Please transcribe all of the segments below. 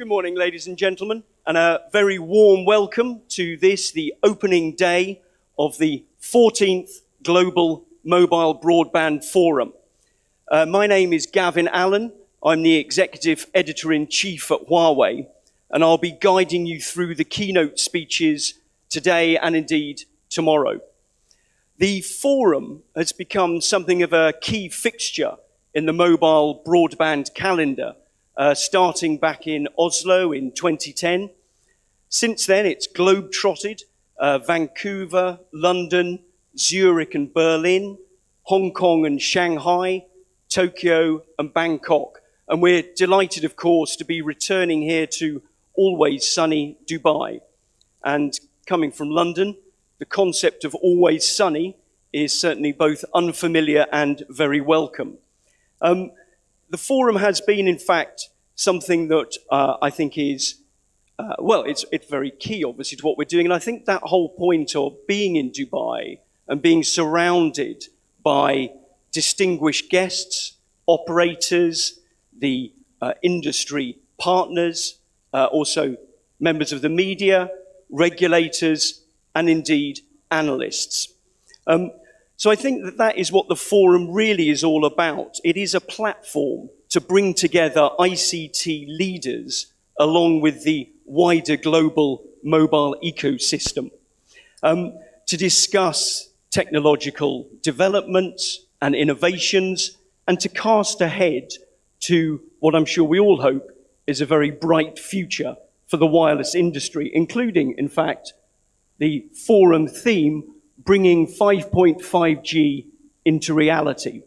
Good morning, ladies and gentlemen, and a very warm welcome to this, the opening day of the 14th Global Mobile Broadband Forum. My name is Gavin Allen. I'm the Executive Editor-in-Chief at Huawei, and I'll be guiding you through the keynote speeches today and indeed tomorrow. The forum has become something of a key fixture in the mobile broadband calendar, starting back in Oslo in 2010. Since then, it's globe-trotted Vancouver, London, Zurich and Berlin, Hong Kong and Shanghai, Tokyo and Bangkok. And we're delighted, of course, to be returning here to always sunny Dubai. And coming from London, the concept of always sunny is certainly both unfamiliar and very welcome. The forum has been, in fact, something that I think is, it's very key, obviously, to what we're doing. And I think that whole point of being in Dubai and being surrounded by distinguished guests, operators, the industry partners, also members of the media, regulators, and indeed analysts. So I think that that is what the forum really is all about. It is a platform to bring together ICT leaders along with the wider global mobile ecosystem to discuss technological developments and innovations and to cast ahead to what I'm sure we all hope is a very bright future for the wireless industry, including, in fact, the forum theme, bringing 5.5G into reality.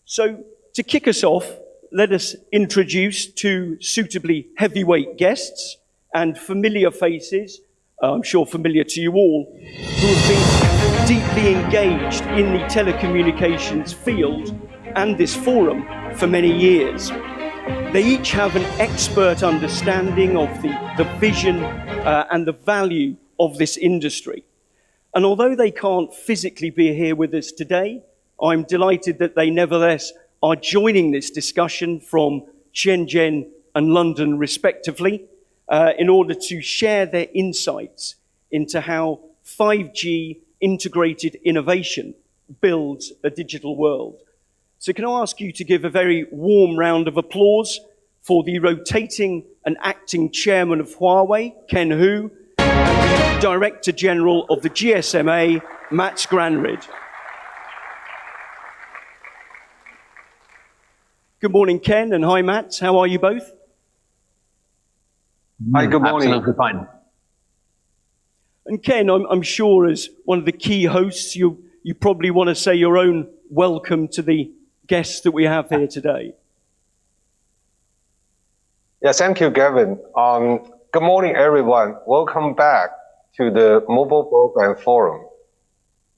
So to kick us off, let us introduce two suitably heavyweight guests and familiar faces, I'm sure familiar to you all, who have been deeply engaged in the telecommunications field and this forum for many years. They each have an expert understanding of the vision and the value of this industry. And although they can't physically be here with us today, I'm delighted that they nevertheless are joining this discussion from Shenzhen and London respectively in order to share their insights into how 5G integrated innovation builds a digital world. So can I ask you to give a very warm round of applause for the rotating and acting chairman of Huawei, Ken Hu, and the Director General of the GSMA, Mats Granryd. Good morning, Ken, and hi, Mats. How are you both? Hi, good morning. Absolutely fine. And Ken, I'm sure as one of the key hosts, you probably want to say your own welcome to the guests that we have here today. Yes, thank you, Gavin. Good morning, everyone. Welcome back to the Mobile Broadband Forum.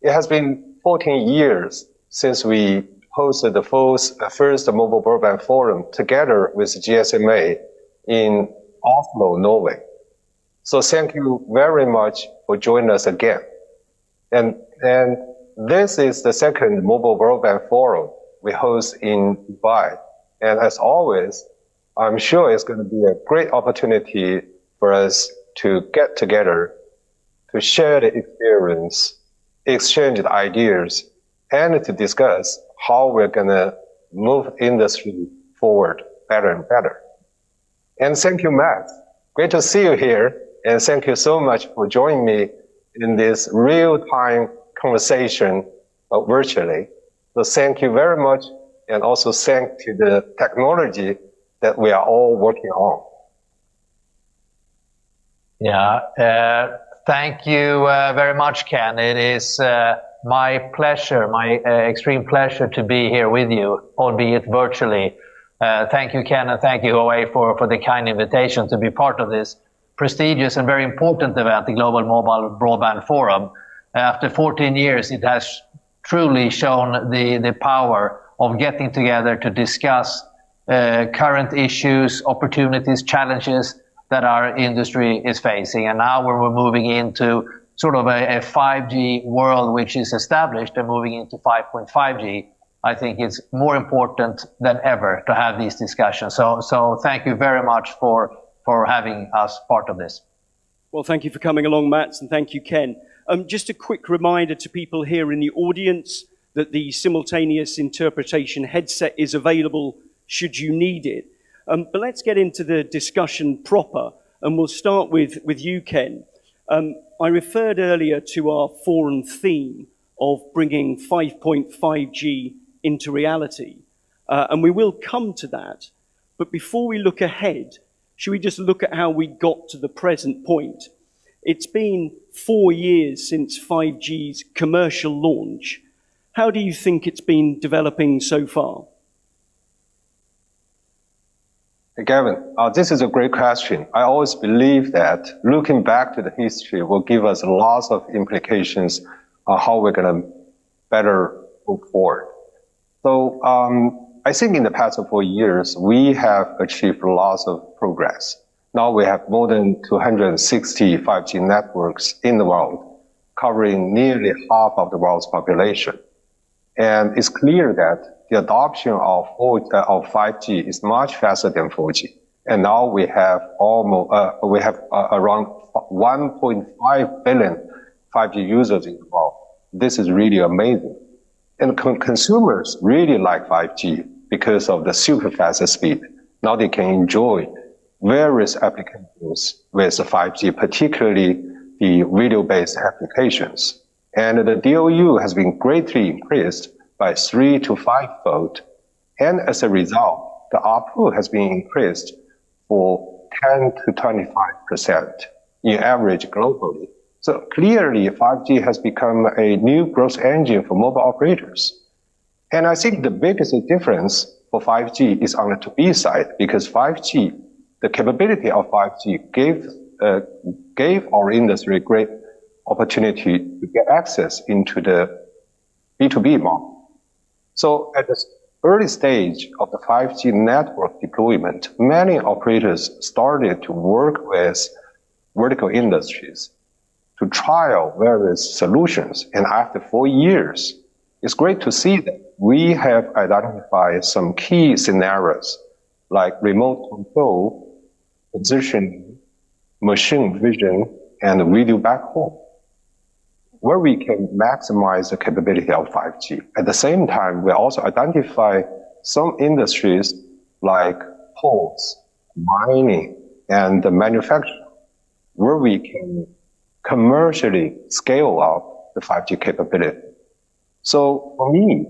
It has been 14 years since we hosted the first Mobile Broadband Forum together with GSMA in Oslo, Norway. So thank you very much for joining us again. And this is the second Mobile Broadband Forum we host in Dubai. And as always, I'm sure it's going to be a great opportunity for us to get together, to share the experience, exchange the ideas, and to discuss how we're going to move industry forward better and better. And thank you, Matt. Great to see you here. And thank you so much for joining me in this real-time conversation virtually. So thank you very much. And also thank to the technology that we are all working on. Yeah, thank you very much, Ken. It is my pleasure, my extreme pleasure to be here with you, albeit virtually. Thank you, Ken, and thank you, Huawei, for the kind invitation to be part of this prestigious and very important event, the Global Mobile Broadband Forum. After 14 years, it has truly shown the power of getting together to discuss current issues, opportunities, challenges that our industry is facing. And now we're moving into sort of a 5G world which is established and moving into 5.5G. I think it's more important than ever to have these discussions. So thank you very much for having us part of this. Well, thank you for coming along, Mats, and thank you, Ken. Just a quick reminder to people here in the audience that the simultaneous interpretation headset is available should you need it. But let's get into the discussion proper, and we'll start with you, Ken. I referred earlier to our forum theme of bringing 5.5G into reality, and we will come to that. But before we look ahead, should we just look at how we got to the present point? It's been 4 years since 5G's commercial launch. How do you think it's been developing so far? Gavin, this is a great question. I always believe that looking back to the history will give us lots of implications on how we're going to better move forward. So I think in the past 4 years, we have achieved lots of progress. Now we have more than 260 5G networks in the world, covering nearly half of the world's population. And it's clear that the adoption of 5G is much faster than 4G. And now we have around 1.5 billion 5G users in the world. This is really amazing. And consumers really like 5G because of the super fast speed. Now they can enjoy various applications with 5G, particularly the video-based applications. And the DOU has been greatly increased by 3 to 5-fold. And as a result, the ARPU has been increased for 10 to 25% in average globally. So clearly, 5G has become a new growth engine for mobile operators. And I think the biggest difference for 5G is on the 2B side, because 5G, the capability of 5G gave our industry great opportunity to get access into the B2B model. So at the early stage of the 5G network deployment, many operators started to work with vertical industries to trial various solutions. And after 4 years, it's great to see that we have identified some key scenarios like remote control, positioning, machine vision, and video backhaul, where we can maximize the capability of 5G. At the same time, we also identify some industries like ports, mining, and manufacturing, where we can commercially scale up the 5G capability. So for me,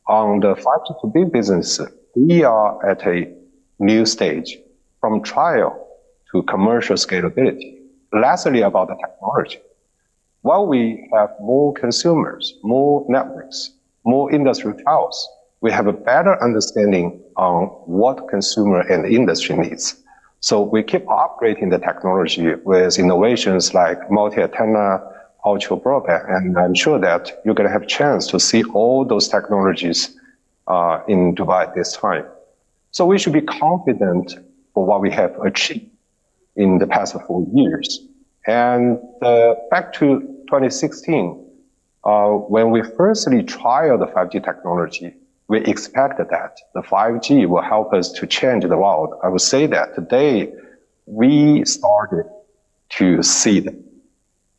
on the 5G to B business, we are at a new stage from trial to commercial scalability. Lastly, about the technology. While we have more consumers, more networks, more industry trials, we have a better understanding on what consumer and industry needs. So we keep upgrading the technology with innovations like multi-antenna, ultra broadband, and I'm sure that you're going to have a chance to see all those technologies in Dubai this time. So we should be confident for what we have achieved in the past 4 years. And back to 2016, when we firstly trialed the 5G technology, we expected that the 5G will help us to change the world. I would say that today we started to see that.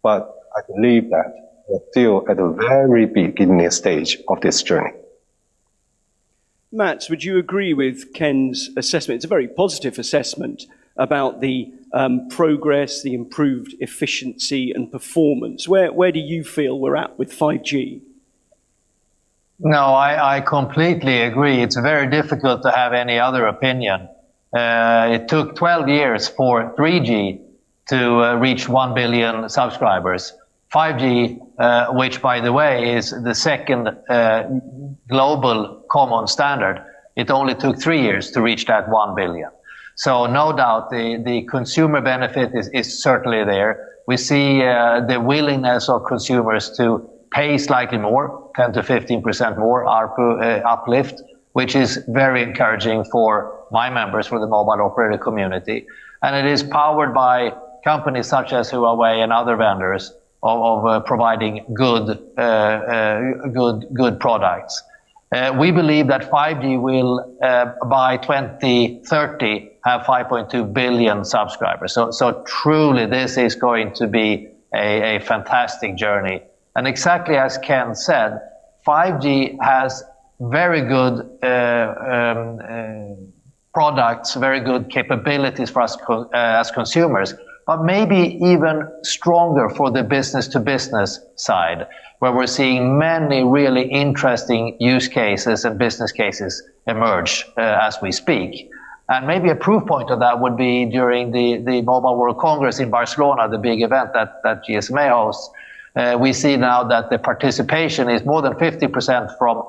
But I believe that we're still at the very beginning stage of this journey. Mats, would you agree with Ken's assessment? It's a very positive assessment about the progress, the improved efficiency and performance. Where do you feel we're at with 5G? No, I completely agree. It's very difficult to have any other opinion. It took 12 years for 3G to reach 1 billion subscribers. 5G, which by the way is the second global common standard, it only took 3 years to reach that 1 billion. So no doubt the consumer benefit is certainly there. We see the willingness of consumers to pay slightly more, 10 to 15% more ARPU uplift, which is very encouraging for my members, for the mobile operator community. And it is powered by companies such as Huawei and other vendors of providing good products. We believe that 5G will, by 2030, have 5.2 billion subscribers. So truly, this is going to be a fantastic journey. And exactly as Ken said, 5G has very good products, very good capabilities for us as consumers, but maybe even stronger for the business-to-business side, where we're seeing many really interesting use cases and business cases emerge as we speak. And maybe a proof point of that would be during the Mobile World Congress in Barcelona, the big event that GSMA hosts. We see now that the participation is more than 50% from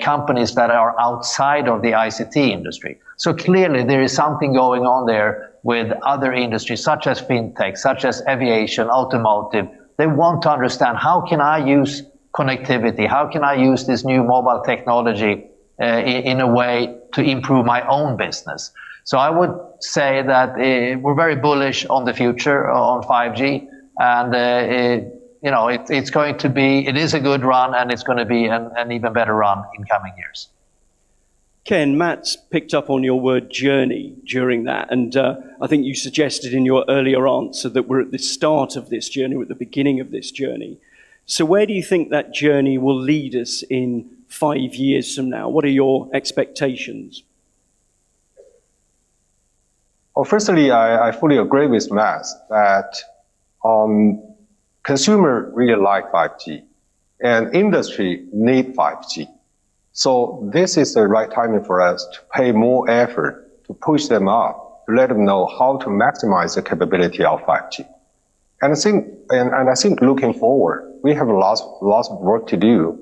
companies that are outside of the ICT industry. So clearly there is something going on there with other industries such as fintech, such as aviation, automotive. They want to understand, how can I use connectivity? How can I use this new mobile technology in a way to improve my own business? So I would say that we're very bullish on the future on 5G, and you know, it's going to be, it is a good run, and it's going to be an even better run in coming years. Ken, Matt's picked up on your word journey during that, and I think you suggested in your earlier answer that we're at the start of this journey, we're at the beginning of this journey. So where do you think that journey will lead us in 5 years from now? What are your expectations? Well, firstly, I fully agree with Matt that consumer really like 5G, and industry need 5G. So this is the right timing for us to pay more effort to push them up, to let them know how to maximize the capability of 5G. And I think looking forward, we have lots of work to do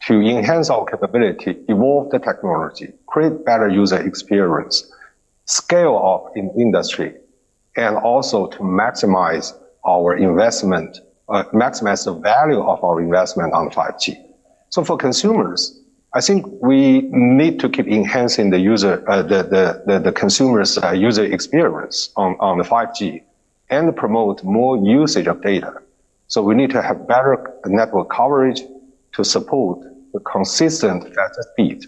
to enhance our capability, evolve the technology, create better user experience, scale up in industry, and also to maximize our investment, maximize the value of our investment on 5G. So for consumers, I think we need to keep enhancing the user, the consumer's user experience on the 5G, and promote more usage of data. So we need to have better network coverage to support the consistent faster speed.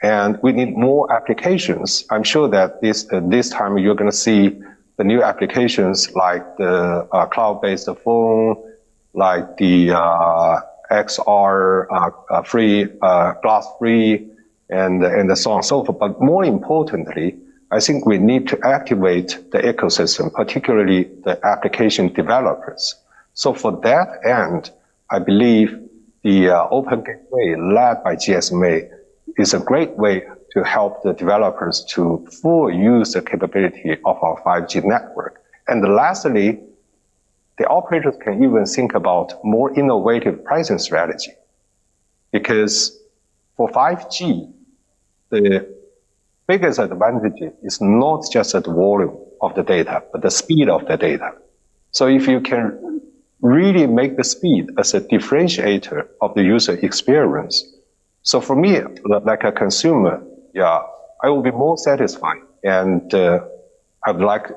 And we need more applications. I'm sure that this time you're going to see the new applications like the cloud-based phone, like the XR free, glass-free, and so on and so forth. But more importantly, I think we need to activate the ecosystem, particularly the application developers. So for that end, I believe the Open Gateway led by GSMA is a great way to help the developers to fully use the capability of our 5G network. And lastly, the operators can even think about more innovative pricing strategy. Because for 5G, the biggest advantage is not just the volume of the data, but the speed of the data. So if you can really make the speed as a differentiator of the user experience, so for me, like a consumer, yeah, I will be more satisfied, and I'd like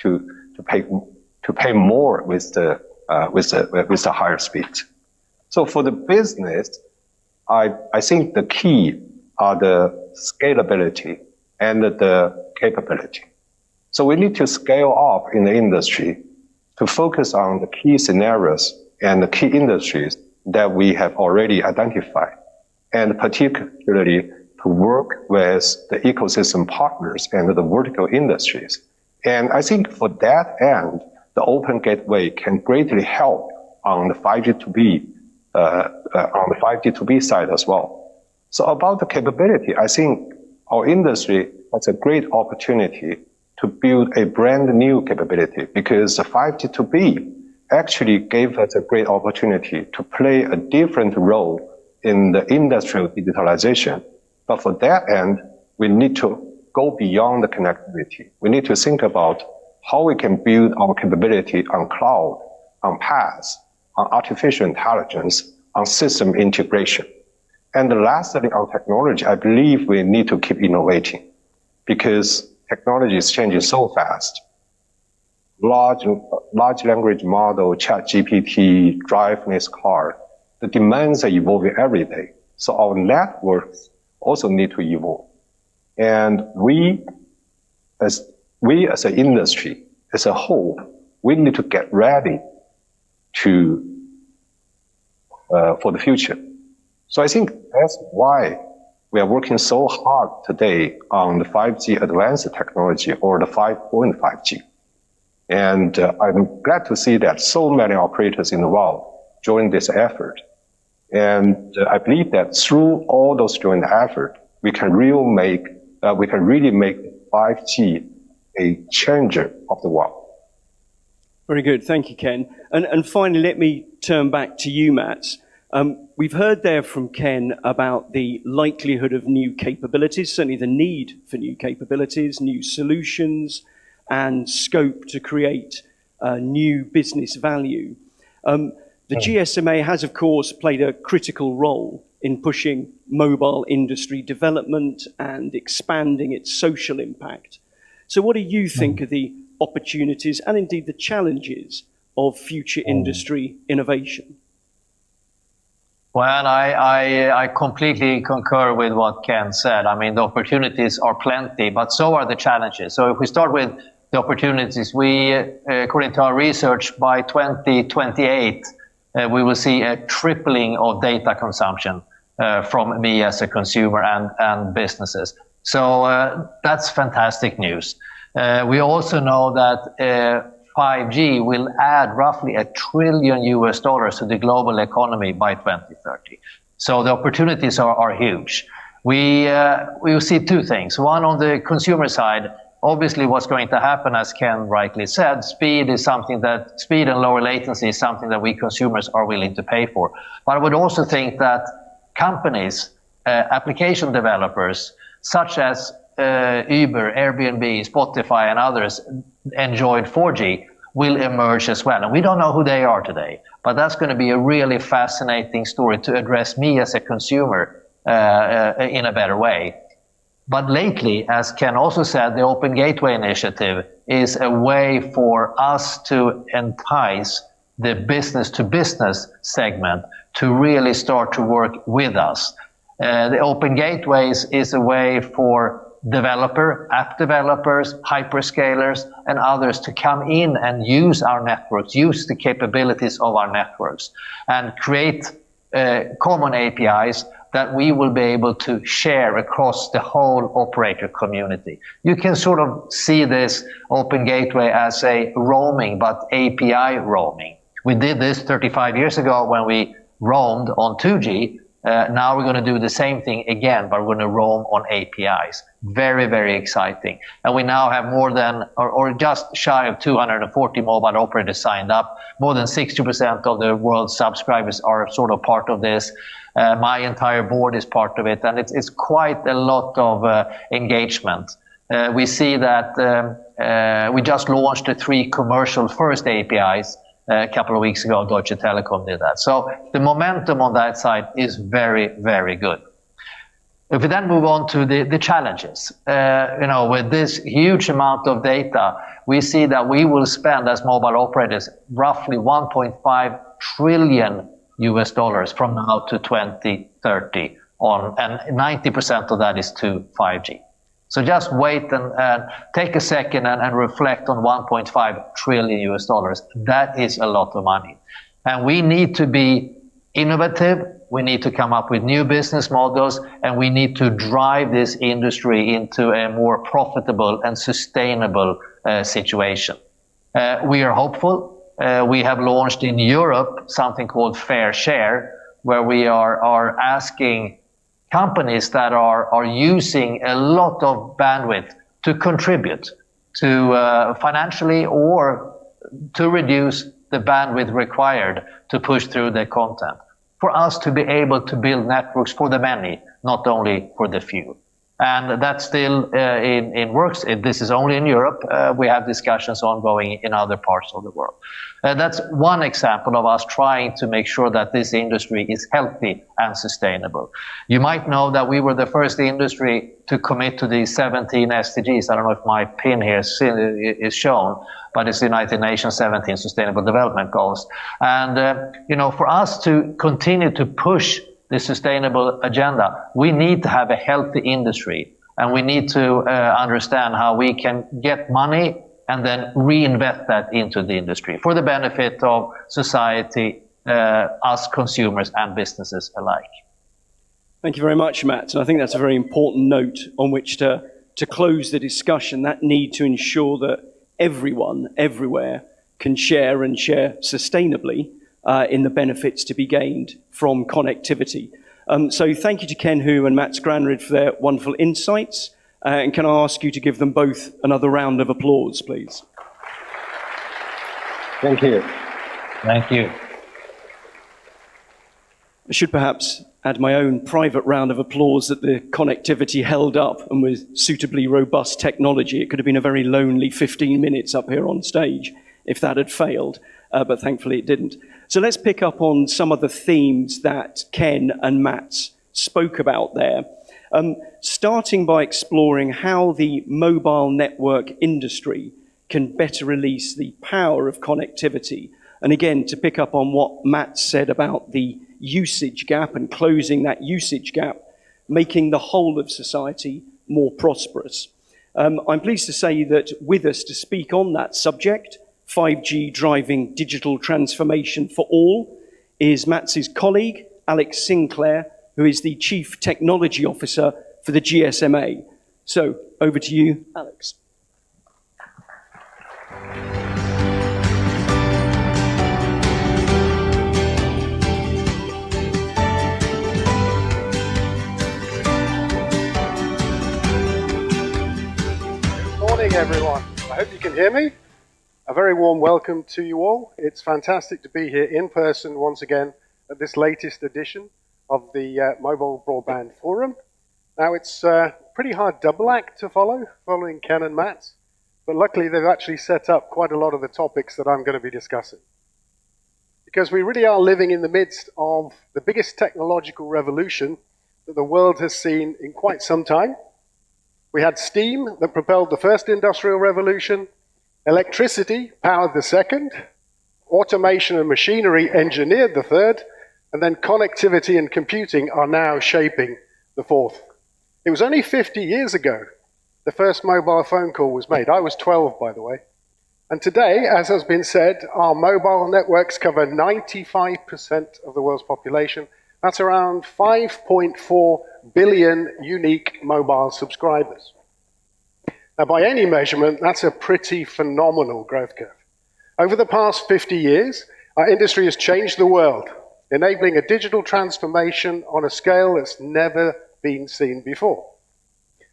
to pay more with the higher speed. So for the business, I think the key are the scalability and the capability. So we need to scale up in the industry to focus on the key scenarios and the key industries that we have already identified, and particularly to work with the ecosystem partners and the vertical industries. And I think for that end, the Open Gateway can greatly help on the 5G2B, on the 5G2B side as well. So about the capability, I think our industry has a great opportunity to build a brand new capability, because the 5G2B actually gave us a great opportunity to play a different role in the industrial digitalization. But for that end, we need to go beyond the connectivity. We need to think about how we can build our capability on cloud, on PaaS, on artificial intelligence, on system integration. And lastly, on technology, I believe we need to keep innovating, because technology is changing so fast. Large language model, ChatGPT, driverless car, the demands are evolving every day. So our networks also need to evolve. And we as an industry, as a whole, we need to get ready for the future. So I think that's why we are working so hard today on the 5G advanced technology, or the 5.5G. And I'm glad to see that so many operators in the world join this effort. And I believe that through all those joint efforts, we can really make 5G a changer of the world. Very good, thank you, Ken. And finally, let me turn back to you, Mats. We've heard there from Ken about the likelihood of new capabilities, certainly the need for new capabilities, new solutions, and scope to create new business value. The GSMA has, of course, played a critical role in pushing mobile industry development and expanding its social impact. So what do you think are the opportunities and indeed the challenges of future industry innovation? Well, I completely concur with what Ken said. I mean, the opportunities are plenty, but so are the challenges. So if we start with the opportunities, we, according to our research, by 2028, we will see a tripling of data consumption from me as a consumer and businesses. So that's fantastic news. We also know that 5G will add roughly $1 trillion to the global economy by 2030. So the opportunities are huge. We will see two things. One, on the consumer side, obviously what's going to happen, as Ken rightly said, speed and lower latency is something that we consumers are willing to pay for. But I would also think that companies, application developers, such as Uber, Airbnb, Spotify, and others enjoyed 4G will emerge as well. And we don't know who they are today, but that's going to be a really fascinating story to address me as a consumer in a better way. But lately, as Ken also said, the Open Gateway Initiative is a way for us to entice the business-to-business segment to really start to work with us. The Open Gateways is a way for app developers, hyperscalers, and others to come in and use our networks, use the capabilities of our networks, and create common APIs that we will be able to share across the whole operator community. You can sort of see this Open Gateway as a roaming, but API roaming. We did this 35 years ago when we roamed on 2G. Now we're going to do the same thing again, but we're going to roam on APIs. Very, very exciting. And we now have more than, or just shy of 240 mobile operators signed up. More than 60% of the world's subscribers are sort of part of this. My entire board is part of it, and it's quite a lot of engagement. We see that we just launched the 3 commercial first APIs a couple of weeks ago. Deutsche Telekom did that. So the momentum on that side is very, very good. If we then move on to the challenges, with this huge amount of data, we see that we will spend as mobile operators roughly $1.5 trillion from now to 2030 on, and 90% of that is to 5G. So just wait and take a second and reflect on $1.5 trillion. That is a lot of money. And we need to be innovative. We need to come up with new business models, and we need to drive this industry into a more profitable and sustainable situation. We are hopeful. We have launched in Europe something called Fair Share, where we are asking companies that are using a lot of bandwidth to contribute to financially or to reduce the bandwidth required to push through the content, for us to be able to build networks for the many, not only for the few. And that's still in works. This is only in Europe. We have discussions ongoing in other parts of the world. That's one example of us trying to make sure that this industry is healthy and sustainable. You might know that we were the first industry to commit to the 17 SDGs. I don't know if my pin here is shown, but it's the United Nations 17 Sustainable Development Goals. And, for us to continue to push the sustainable agenda, we need to have a healthy industry, and we need to understand how we can get money and then reinvest that into the industry for the benefit of society, us consumers and businesses alike. Thank you very much, Matt. And I think that's a very important note on which to close the discussion, that need to ensure that everyone, everywhere, can share and share sustainably in the benefits to be gained from connectivity. So thank you to Ken Hu and Mats Granryd for their wonderful insights. And can I ask you to give them both another round of applause, please? Thank you. Thank you. I should perhaps add my own private round of applause that the connectivity held up, and with suitably robust technology, it could have been a very lonely 15 minutes up here on stage if that had failed, but thankfully it didn't. So let's pick up on some of the themes that Ken and Matt spoke about there, starting by exploring how the mobile network industry can better release the power of connectivity. And again, to pick up on what Matt said about the usage gap and closing that usage gap, making the whole of society more prosperous. I'm pleased to say that with us to speak on that subject, 5G driving digital transformation for all, is Matt's colleague, Alex Sinclair, who is the Chief Technology Officer for the GSMA. So over to you, Alex. Morning, everyone. I hope you can hear me. A very warm welcome to you all. It's fantastic to be here in person once again at this latest edition of the Mobile Broadband Forum. Now, it's a pretty hard double act to follow, following Ken and Matt, but luckily they've actually set up quite a lot of the topics that I'm going to be discussing. Because we really are living in the midst of the biggest technological revolution that the world has seen in quite some time. We had steam that propelled the first industrial revolution, electricity powered the second, automation and machinery engineered the third, and then connectivity and computing are now shaping the fourth. It was only 50 years ago the first mobile phone call was made. I was 12, by the way. And today, as has been said, our mobile networks cover 95% of the world's population. That's around 5.4 billion unique mobile subscribers. Now, by any measurement, that's a pretty phenomenal growth curve. Over the past 50 years, our industry has changed the world, enabling a digital transformation on a scale that's never been seen before.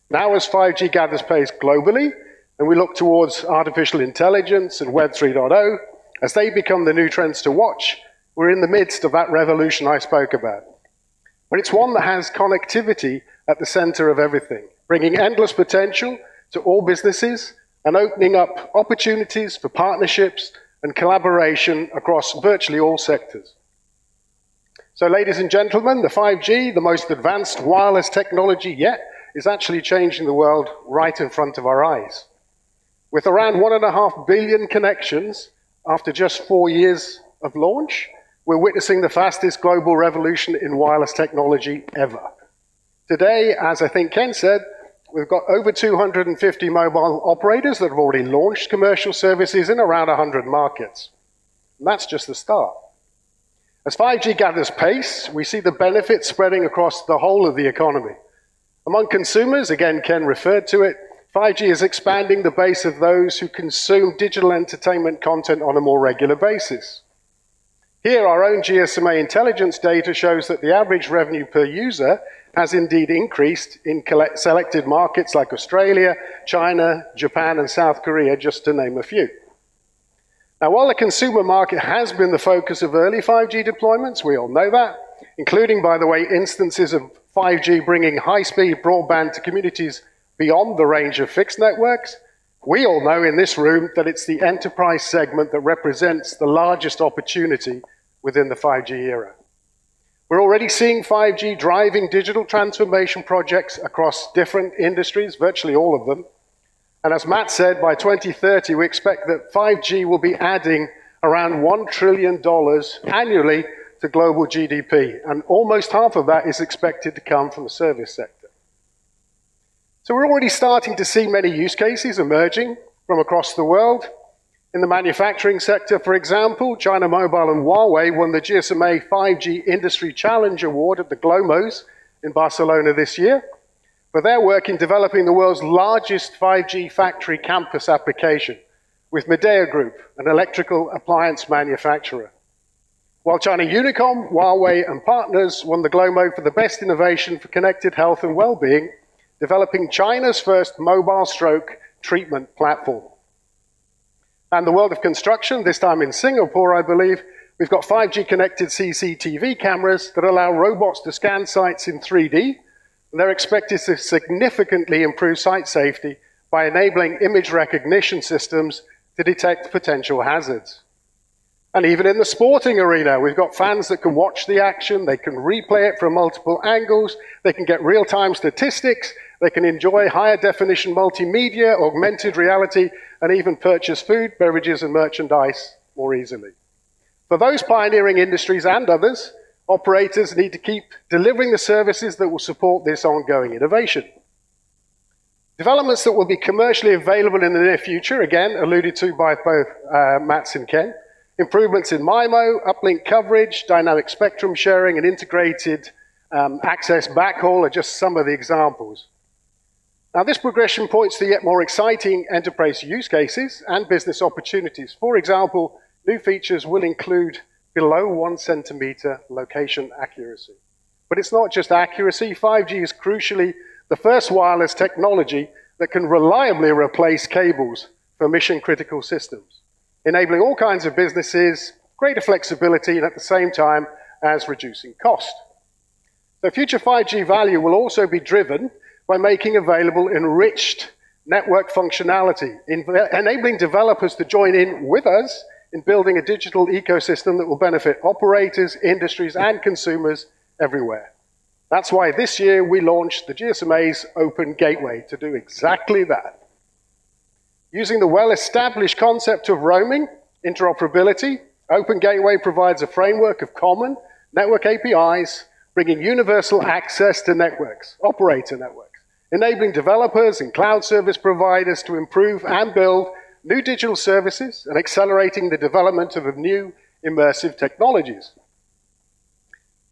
Now, as 5G gathers pace globally, and we look towards artificial intelligence and Web 3.0, as they become the new trends to watch, we're in the midst of that revolution I spoke about. But it's one that has connectivity at the center of everything, bringing endless potential to all businesses and opening up opportunities for partnerships and collaboration across virtually all sectors. So, ladies and gentlemen, the 5G, the most advanced wireless technology yet, is actually changing the world right in front of our eyes. With around 1.5 billion connections after just 4 years of launch, we're witnessing the fastest global revolution in wireless technology ever. Today, as I think Ken said, we've got over 250 mobile operators that have already launched commercial services in around 100 markets. And that's just the start. As 5G gathers pace, we see the benefits spreading across the whole of the economy. Among consumers, again, Ken referred to it, 5G is expanding the base of those who consume digital entertainment content on a more regular basis. Here, our own GSMA intelligence data shows that the average revenue per user has indeed increased in selected markets like Australia, China, Japan, and South Korea, just to name a few. Now, while the consumer market has been the focus of early 5G deployments, we all know that, including, by the way, instances of 5G bringing high-speed broadband to communities beyond the range of fixed networks, we all know in this room that it's the enterprise segment that represents the largest opportunity within the 5G era. We're already seeing 5G driving digital transformation projects across different industries, virtually all of them. And as Matt said, by 2030, we expect that 5G will be adding around $1 trillion annually to global GDP, and almost half of that is expected to come from the service sector. So we're already starting to see many use cases emerging from across the world. In the manufacturing sector, for example, China Mobile and Huawei won the GSMA 5G Industry Challenge Award at the Glomos in Barcelona this year for their work in developing the world's largest 5G factory campus application with Midea Group, an electrical appliance manufacturer. While China Unicom, Huawei and partners won the Glomo for the best innovation for connected health and well-being, developing China's first mobile stroke treatment platform. And the world of construction, this time in Singapore, I believe, we've got 5G connected CCTV cameras that allow robots to scan sites in 3D. And they're expected to significantly improve site safety by enabling image recognition systems to detect potential hazards. And even in the sporting arena, we've got fans that can watch the action, they can replay it from multiple angles, they can get real-time statistics, they can enjoy higher definition multimedia, augmented reality, and even purchase food, beverages, and merchandise more easily. For those pioneering industries and others, operators need to keep delivering the services that will support this ongoing innovation. Developments that will be commercially available in the near future, again, alluded to by both Mats and Ken, improvements in MIMO, uplink coverage, dynamic spectrum sharing, and integrated access backhaul are just some of the examples. Now, this progression points to yet more exciting enterprise use cases and business opportunities. For example, new features will include below 1 centimeter location accuracy. But it's not just accuracy. 5G is crucially the first wireless technology that can reliably replace cables for mission-critical systems, enabling all kinds of businesses, greater flexibility, and at the same time as reducing cost. So future 5G value will also be driven by making available enriched network functionality, enabling developers to join in with us in building a digital ecosystem that will benefit operators, industries, and consumers everywhere. That's why this year we launched the GSMA's Open Gateway to do exactly that. Using the well-established concept of roaming, interoperability, Open Gateway provides a framework of common network APIs, bringing universal access to networks, operator networks, enabling developers and cloud service providers to improve and build new digital services and accelerating the development of new immersive technologies.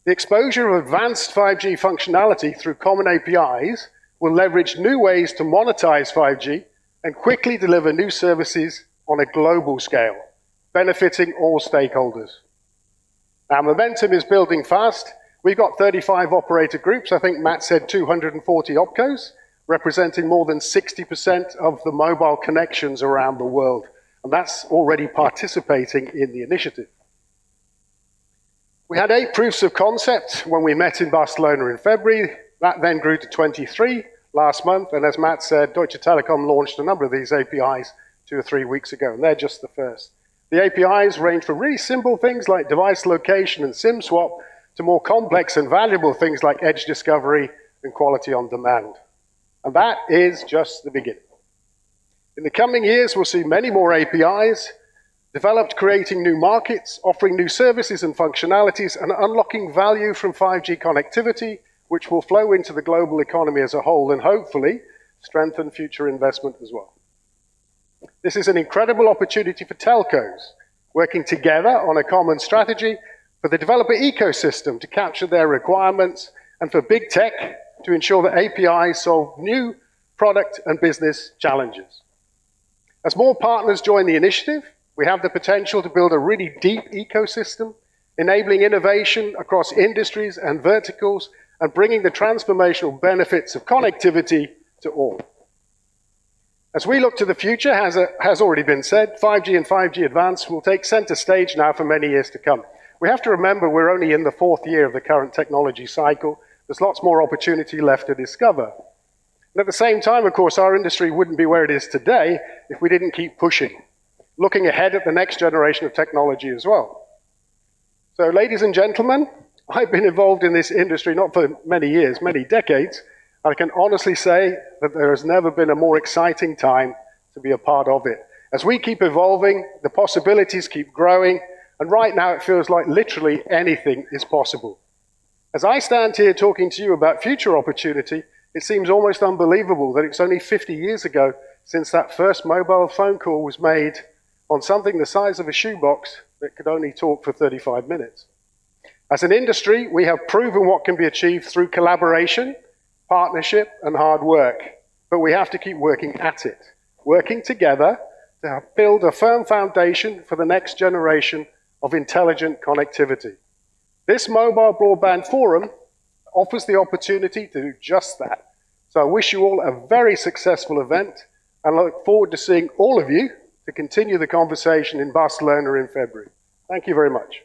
The exposure of advanced 5G functionality through common APIs will leverage new ways to monetize 5G and quickly deliver new services on a global scale, benefiting all stakeholders. Our momentum is building fast. We've got 35 operator groups. I think Matt said 240 opcos, representing more than 60% of the mobile connections around the world. And that's already participating in the initiative. We had 8 proofs of concept when we met in Barcelona in February. That then grew to 23 last month. And as Matt said, Deutsche Telekom launched a number of these APIs 2 or 3 weeks ago, and they're just the first. The APIs range from really simple things like device location and SIM swap to more complex and valuable things like edge discovery and quality on demand. And that is just the beginning. In the coming years, we'll see many more APIs developed, creating new markets, offering new services and functionalities, and unlocking value from 5G connectivity, which will flow into the global economy as a whole and hopefully strengthen future investment as well. This is an incredible opportunity for telcos, working together on a common strategy, for the developer ecosystem to capture their requirements, and for big tech to ensure that APIs solve new product and business challenges. As more partners join the initiative, we have the potential to build a really deep ecosystem, enabling innovation across industries and verticals, and bringing the transformational benefits of connectivity to all. As we look to the future, as has already been said, 5G and 5G Advanced will take center stage now for many years to come. We have to remember we're only in the 4th year of the current technology cycle. There's lots more opportunity left to discover. And at the same time, of course, our industry wouldn't be where it is today if we didn't keep pushing, looking ahead at the next generation of technology as well. So, ladies and gentlemen, I've been involved in this industry not for many years, many decades. I can honestly say that there has never been a more exciting time to be a part of it. As we keep evolving, the possibilities keep growing, And right now it feels like literally anything is possible. As I stand here talking to you about future opportunity, it seems almost unbelievable that it's only 50 years ago since that first mobile phone call was made on something the size of a shoebox that could only talk for 35 minutes. As an industry, we have proven what can be achieved through collaboration, partnership, and hard work. But we have to keep working at it, working together to build a firm foundation for the next generation of intelligent connectivity. This Mobile Broadband Forum offers the opportunity to do just that. So I wish you all a very successful event and look forward to seeing all of you to continue the conversation in Barcelona in February. Thank you very much.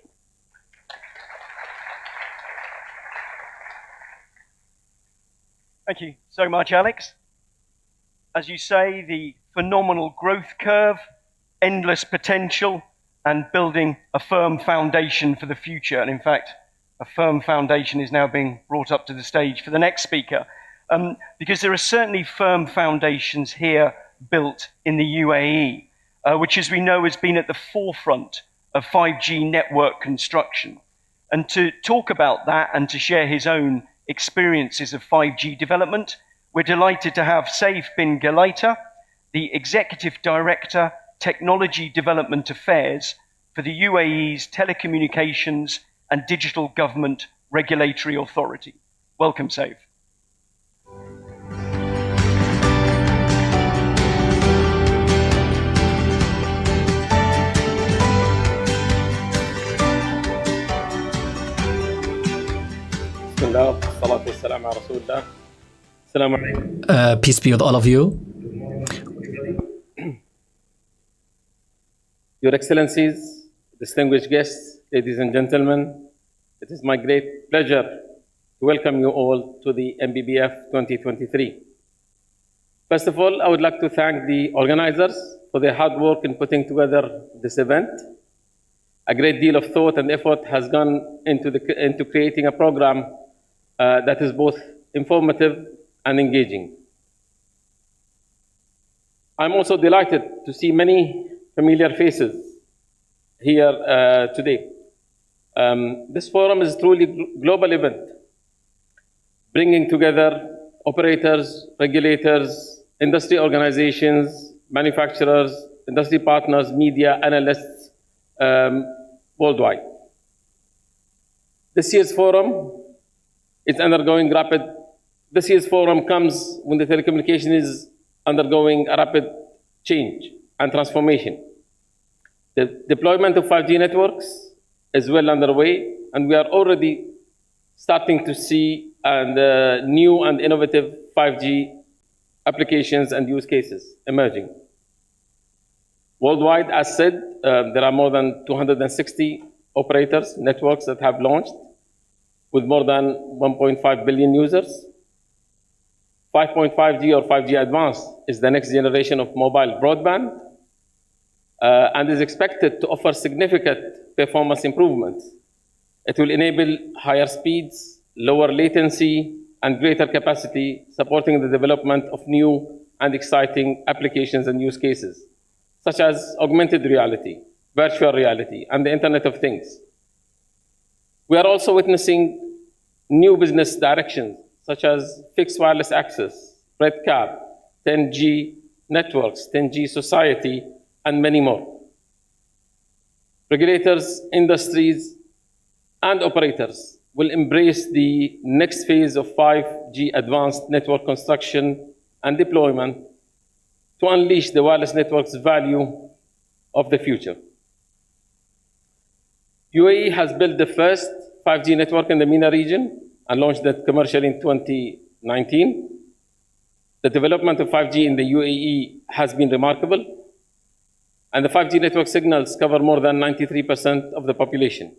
Thank you so much, Alex. As you say, the phenomenal growth curve, endless potential, and building a firm foundation for the future. And in fact, a firm foundation is now being brought up to the stage for the next speaker, because there are certainly firm foundations here built in the UAE, which, as we know, has been at the forefront of 5G network construction. And to talk about that and to share his own experiences of 5G development, we're delighted to have Saif bin Ghelaita, the Executive Director, Technology Development Affairs for the UAE's Telecommunications and Digital Government Regulatory Authority. Welcome, Saif. Peace be with all of you. Your Excellencies, distinguished guests, ladies and gentlemen, it is my great pleasure to welcome you all to the MBBF 2023. First of all, I would like to thank the organizers for their hard work in putting together this event. A great deal of thought and effort has gone into creating a program that is both informative and engaging. I'm also delighted to see many familiar faces here today. This forum is truly a global event, bringing together operators, regulators, industry organizations, manufacturers, industry partners, media, analysts worldwide. This year's forum comes when the telecommunication is undergoing a rapid change and transformation. The deployment of 5G networks is well underway, and we are already starting to see new and innovative 5G applications and use cases emerging. Worldwide, as said, there are more than 260 operators, networks that have launched with more than 1.5 billion users. 5.5G or 5G Advanced is the next generation of mobile broadband and is expected to offer significant performance improvements. It will enable higher speeds, lower latency, and greater capacity, supporting the development of new and exciting applications and use cases, such as augmented reality, virtual reality, and the Internet of Things. We are also witnessing new business directions, such as fixed wireless access, RedCap, 10G networks, 10G society, and many more. Regulators, industries, and operators will embrace the next phase of 5G advanced network construction and deployment to unleash the wireless network's value of the future. UAE has built the first 5G network in the MENA region and launched that commercially in 2019. The development of 5G in the UAE has been remarkable, and the 5G network signals cover more than 93% of the population.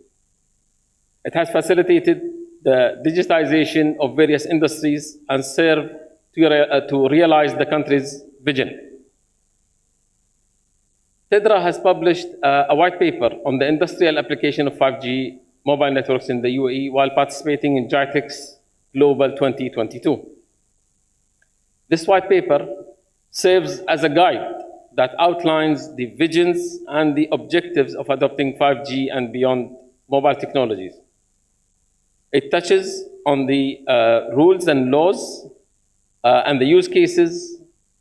It has facilitated the digitization of various industries and served to realize the country's vision. TDRA has published a white paper on the industrial application of 5G mobile networks in the UAE while participating in GITEX Global 2022. This white paper serves as a guide that outlines the visions and the objectives of adopting 5G and beyond mobile technologies. It touches on the rules and laws and the use cases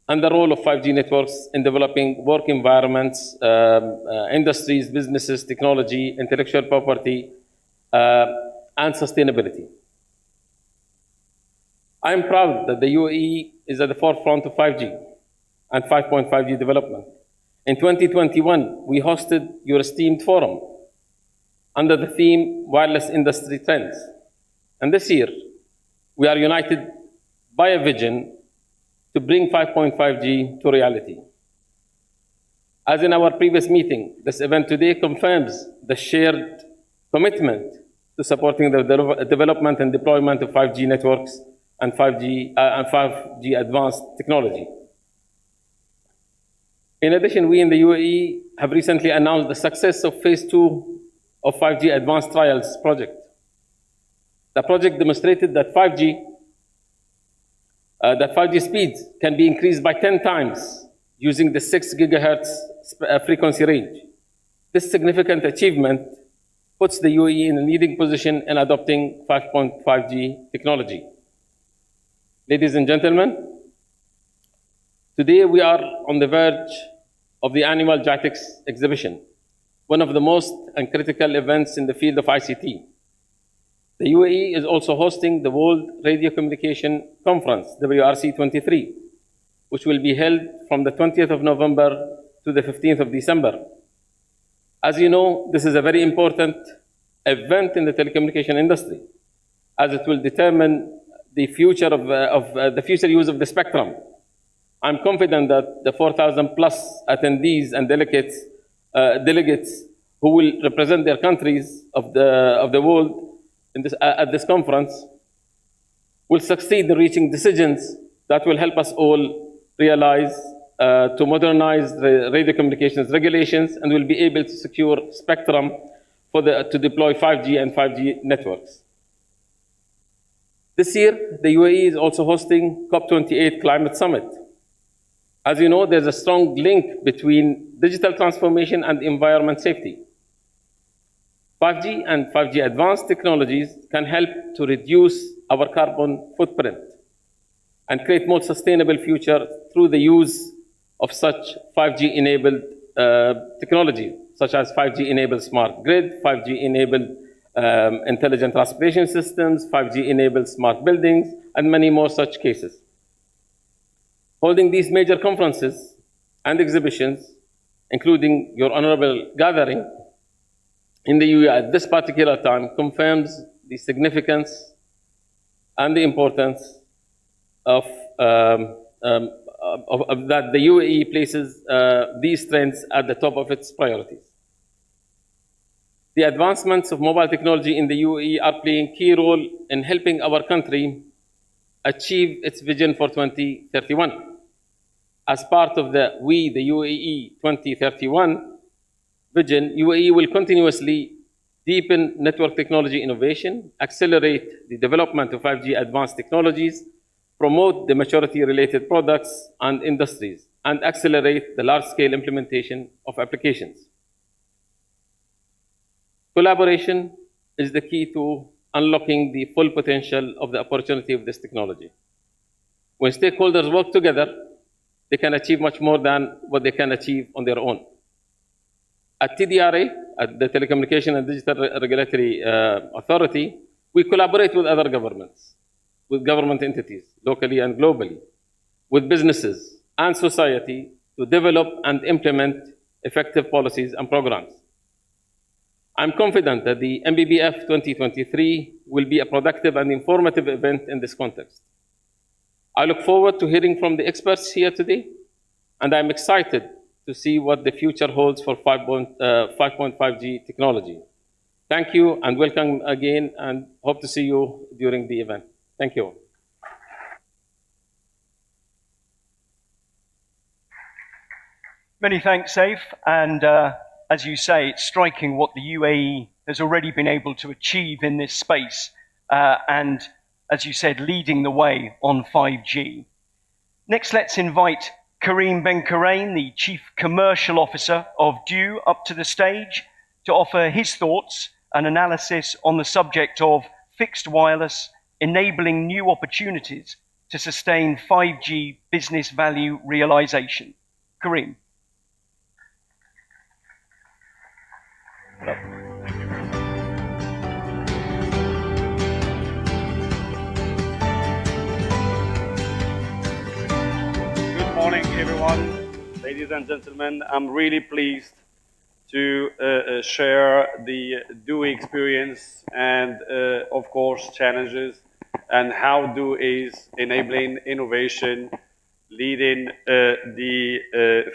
and the role of 5G networks in developing work environments, industries, businesses, technology, intellectual property, and sustainability. I am proud that the UAE is at the forefront of 5G and 5.5G development. In 2021, we hosted your esteemed forum under the theme Wireless Industry Trends. And this year, we are united by a vision to bring 5.5G to reality. As in our previous meeting, this event today confirms the shared commitment to supporting the development and deployment of 5G networks and 5G advanced technology. In addition, we in the UAE have recently announced the success of phase 2 of 5G advanced trials project. The project demonstrated that 5G speeds can be increased by 10 times using the 6 gigahertz frequency range. This significant achievement puts the UAE in a leading position in adopting 5.5G technology. Ladies and gentlemen, today we are on the verge of the annual JATEX exhibition, one of the most and critical events in the field of ICT. The UAE is also hosting the World Radio Communication Conference, WRC 23, which will be held from the 20th of November to the 15th of December. As you know, this is a very important event in the telecommunication industry, as it will determine the future the future use of the spectrum. I'm confident that the 4,000 plus attendees and delegates who will represent their countries of the world at this conference will succeed in reaching decisions that will help us all realize to modernize the radio communications regulations and will be able to secure spectrum to deploy 5G and 5G networks. This year, the UAE is also hosting COP28 Climate Summit. As you know, there's a strong link between digital transformation and environment safety. 5G and 5G advanced technologies can help to reduce our carbon footprint and create more sustainable future through the use of such 5G-enabled technology, such as 5G-enabled smart grid, 5G-enabled intelligent transportation systems, 5G-enabled smart buildings, and many more such cases. Holding these major conferences and exhibitions, including your honorable gathering in the UAE at this particular time, confirms the significance and the importance of that the UAE places these trends at the top of its priorities. The advancements of mobile technology in the UAE are playing a key role in helping our country achieve its vision for 2031. As part of the UAE 2031 vision, UAE will continuously deepen network technology innovation, accelerate the development of 5G advanced technologies, promote the maturity-related products and industries, and accelerate the large-scale implementation of applications. Collaboration is the key to unlocking the full potential of the opportunity of this technology. When stakeholders work together, they can achieve much more than what they can achieve on their own. At TDRA, at the Telecommunications and Digital Regulatory Authority, we collaborate with other governments, with government entities, locally and globally, with businesses and society to develop and implement effective policies and programs. I'm confident that the MBBF 2023 will be a productive and informative event in this context. I look forward to hearing from the experts here today, and I'm excited to see what the future holds for 5.5G technology. Thank you and welcome again, and hope to see you during the event. Thank you. Many thanks, Saif. And as you say, it's striking what the UAE has already been able to achieve in this space. And as you said, leading the way on 5G. Next, let's invite Karim Benkirane, the Chief Commercial Officer of Due, up to the stage to offer his thoughts and analysis on the subject of fixed wireless, enabling new opportunities to sustain 5G business value realization. Karim. Good morning, everyone. Ladies and gentlemen, I'm really pleased to share the DUI experience and, of course, challenges and how DUI is enabling innovation, leading the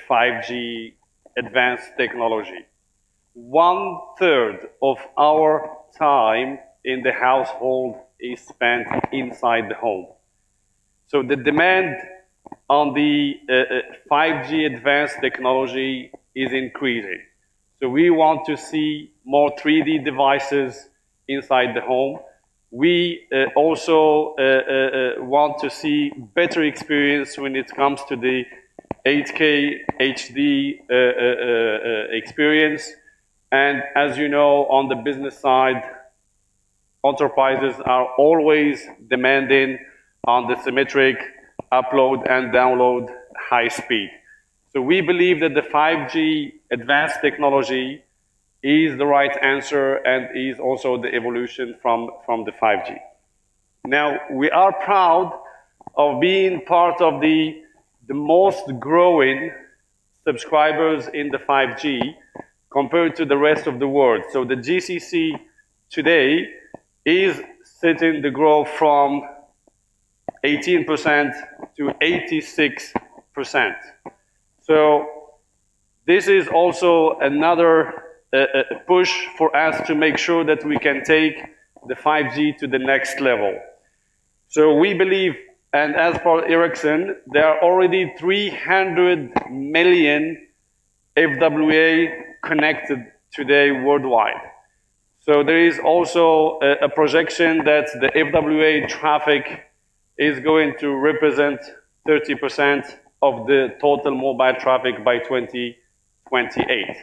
5G advanced technology. 1/3 of our time in the household is spent inside the home. So the demand on the 5G advanced technology is increasing. So we want to see more 3D devices inside the home. We also want to see better experience when it comes to the 8K HD experience. And as you know, on the business side, enterprises are always demanding on the symmetric upload and download high speed. So we believe that the 5G advanced technology is the right answer and is also the evolution from the 5G. Now, we are proud of being part of the most growing subscribers in the 5G compared to the rest of the world. So the GCC today is setting the growth from 18% to 86%. So this is also another push for us to make sure that we can take the 5G to the next level. So we believe, and as per Ericsson, there are already 300 million FWA connected today worldwide. So there is also a projection that the FWA traffic is going to represent 30% of the total mobile traffic by 2028.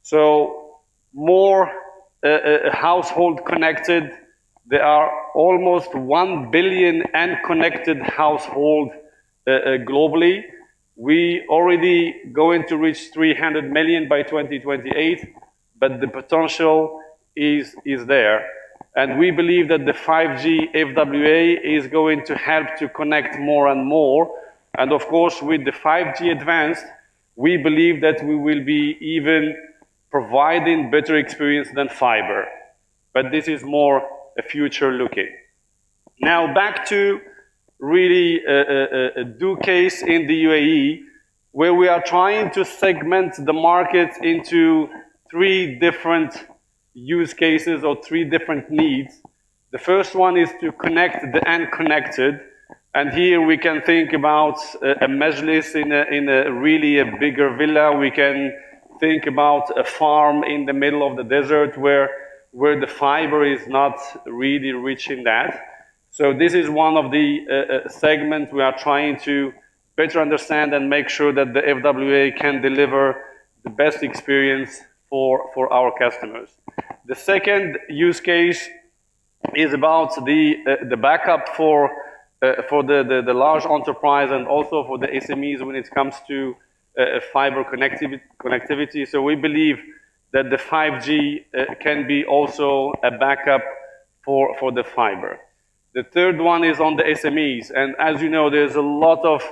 So more household connected. There are almost 1 billion unconnected household globally. We already going to reach 300 million by 2028, but the potential is there. And we believe that the 5G FWA is going to help to connect more and more. And of course, with the 5G advanced, we believe that we will be even providing better experience than fiber. But this is more a future looking. Now back to really a do case in the UAE, where we are trying to segment the market into 3 different use cases or 3 different needs. The first one is to connect the unconnected. And here we can think about a majlis in a really a bigger villa. We can think about a farm in the middle of the desert where the fiber is not really reaching that. So this is one of the segments we are trying to better understand and make sure that the FWA can deliver the best experience for our customers. The second use case is about the backup for the large enterprise and also for the SMEs when it comes to fiber connectivity. So we believe that the 5G can be also a backup for the fiber. The third one is on the SMEs. And as you know, there's a lot of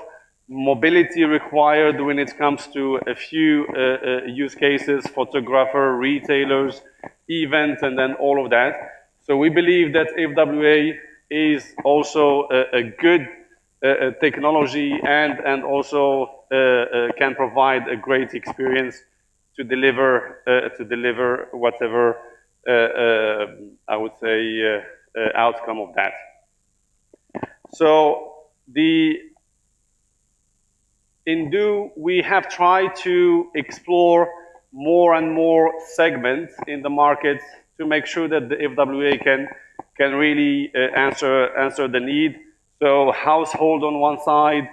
mobility required when it comes to a few use cases, photographer, retailers, events, and then all of that. So we believe that FWA is also a good technology and also can provide a great experience to deliver whatever I would say outcome of that. So in DO, we have tried to explore more and more segments in the market to make sure that the FWA can really answer the need. So household on one side,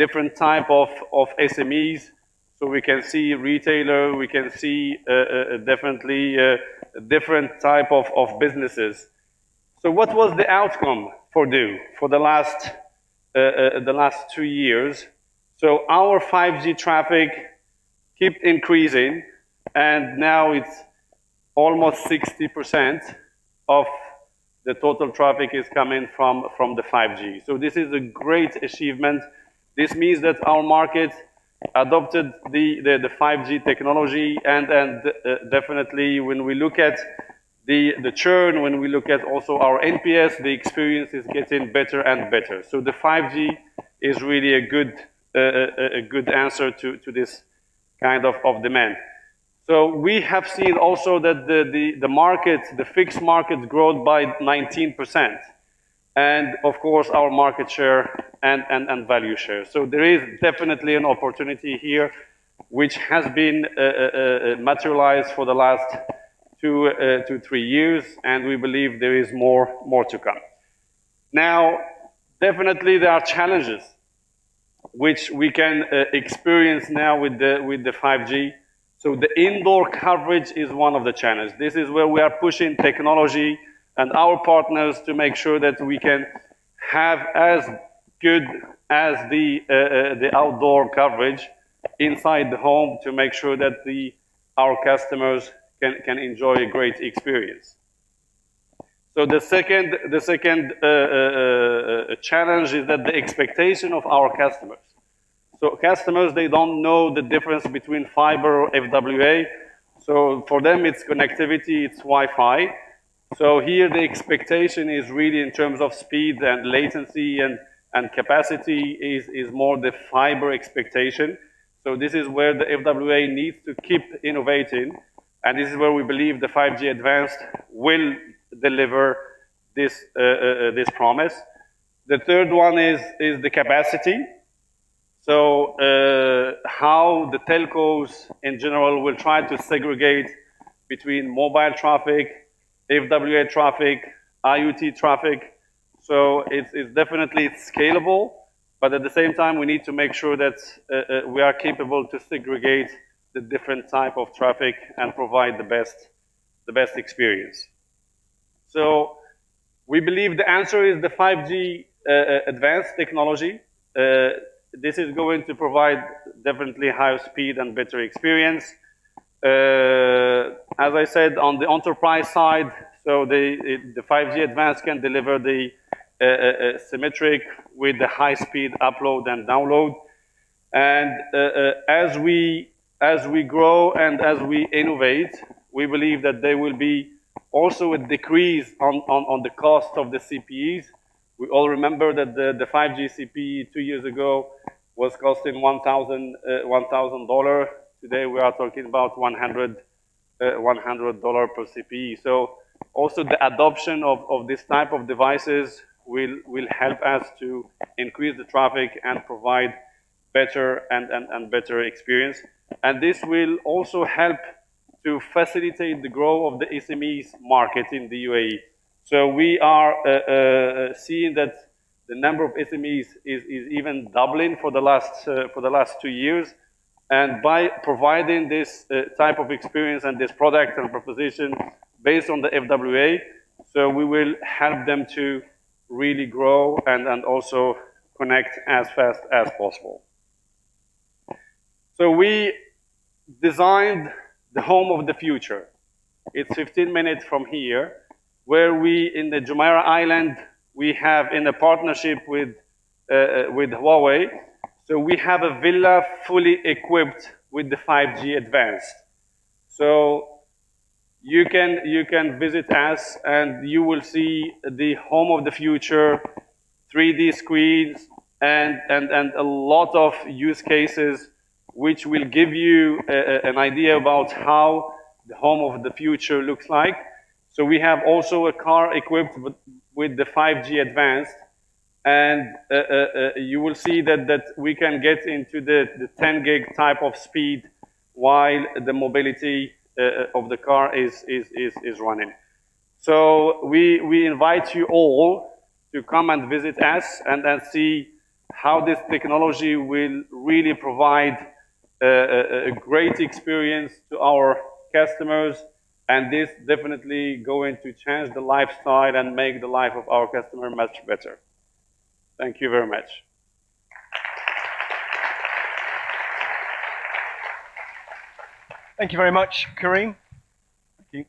different type of SMEs. So we can see retailer, we can see definitely different type of businesses. So what was the outcome for DO for the last 2 years? So our 5G traffic kept increasing, and now it's almost 60% of the total traffic is coming from the 5G. So this is a great achievement. This means that our market adopted the 5G technology, and definitely when we look at the churn, when we look at also our NPS, the experience is getting better and better. So the 5G is really a good answer to this kind of demand. So we have seen also that the market, the fixed market growth by 19%. And of course our market share and value share. So there is definitely an opportunity here which has been materialized for the last 2 to 3 years, and we believe there is more to come. Now, definitely there are challenges which we can experience now with the 5G. So the indoor coverage is one of the challenges. This is where we are pushing technology and our partners to make sure that we can have as good as the outdoor coverage inside the home to make sure that our customers can enjoy a great experience. So the second challenge is that the expectation of our customers. So customers, they don't know the difference between fiber or FWA. So for them, it's connectivity, it's Wi-Fi. So here the expectation is really in terms of speed and latency and capacity is more the fiber expectation. So this is where the FWA needs to keep innovating. And this is where we believe the 5G Advanced will deliver this promise. The third one is the capacity. So how the telcos in general will try to segregate between mobile traffic, FWA traffic, IoT traffic. So it's definitely scalable, but at the same time we need to make sure that we are capable to segregate the different type of traffic and provide the best experience. So we believe the answer is the 5G advanced technology. This is going to provide definitely higher speed and better experience. As I said, on the enterprise side, so the 5G Advanced can deliver the symmetric with the high-speed upload and download. And as we grow and as we innovate, we believe that there will be also a decrease on the cost of the CPEs. We all remember that the 5G CPE 2 years ago was costing $1,000. Today we are talking about $100 per CPE. So also the adoption of this type of devices will help us to increase the traffic and provide better and better experience. And this will also help to facilitate the growth of the SMEs market in the UAE. So we are seeing that the number of SMEs is even doubling for the last 2 years. And by providing this type of experience and this product and proposition based on the FWA, so we will help them to really grow and also connect as fast as possible. So we designed the home of the future. It's 15 minutes from here, where we, in the Jumeirah Island, we have in a partnership with Huawei. So we have a villa fully equipped with the 5G Advanced. So you can visit us and you will see the home of the future, 3D screens, and a lot of use cases which will give you an idea about how the home of the future looks like. So we have also a car equipped with the 5G Advanced, and you will see that we can get into the 10 gig type of speed while the mobility of the car is running. So we invite you all to come and visit us and see how this technology will really provide a great experience to our customers, and this definitely going to change the lifestyle and make the life of our customer much better. Thank you very much. Thank you very much, Karim. Thank you.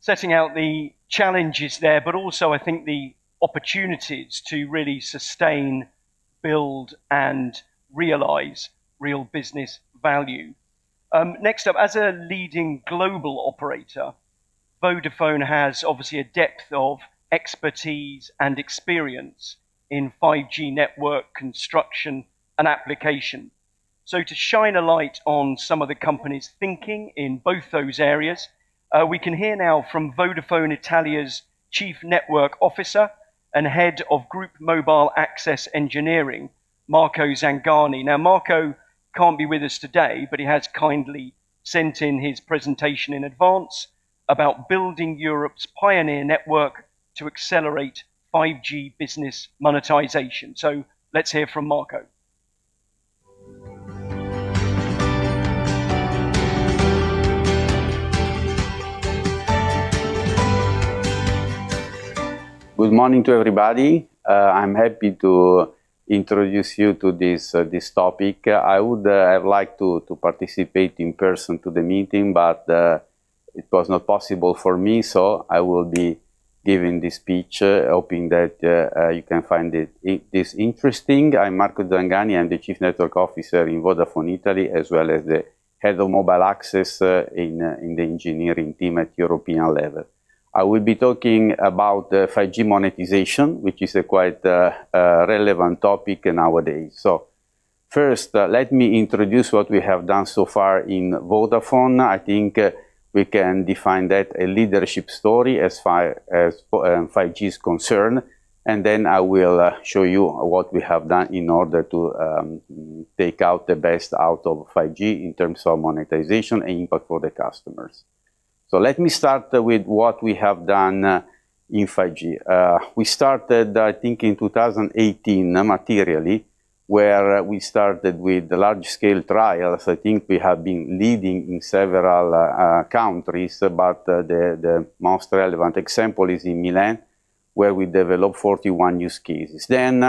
Setting out the challenges there, but also I think the opportunities to really sustain, build, and realize real business value. Next up, as a leading global operator, Vodafone has obviously a depth of expertise and experience in 5G network construction and application. So to shine a light on some of the company's thinking in both those areas, we can hear now from Vodafone Italia's Chief Network Officer and Head of Group Mobile Access Engineering, Marco Zangani. Now, Marco can't be with us today, but he has kindly sent in his presentation in advance about building Europe's pioneer network to accelerate 5G business monetization. So let's hear from Marco. Good morning to everybody. I'm happy to introduce you to this topic. I would have liked to participate in person to the meeting, but it was not possible for me, so I will be giving this speech, hoping that you can find this interesting. I'm Marco Zangani. I'm the Chief Network Officer in Vodafone Italy, as well as the Head of Mobile Access in the engineering team at European level. I will be talking about 5G monetization, which is a quite relevant topic nowadays. So first, let me introduce what we have done so far in Vodafone. I think we can define that a leadership story as far as 5G is concerned. And then I will show you what we have done in order to take out the best out of 5G in terms of monetization and impact for the customers. So let me start with what we have done in 5G. We started, I think, in 2018 materially, where we started with the large-scale trials. I think we have been leading in several countries, but the most relevant example is in Milan, where we developed 41 use cases. Then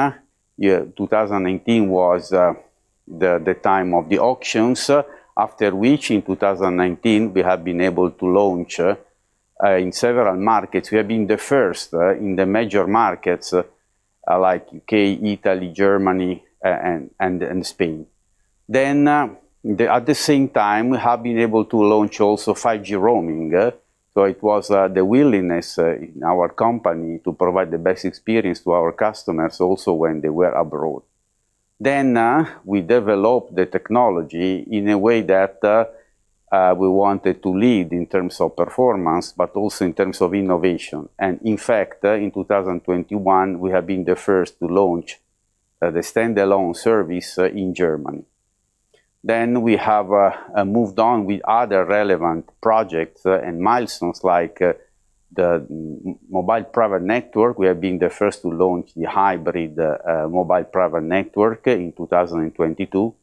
2019 was the time of the auctions, after which in 2019 we have been able to launch in several markets. We have been the first in the major markets like UK, Italy, Germany, and Spain. Then at the same time we have been able to launch also 5G roaming. So it was the willingness in our company to provide the best experience to our customers also when they were abroad. Then we developed the technology in a way that we wanted to lead in terms of performance, but also in terms of innovation. And in fact, in 2021, we have been the first to launch the standalone service in Germany. Then we have moved on with other relevant projects and milestones like the mobile private network. We have been the first to launch the hybrid mobile private network in 2022.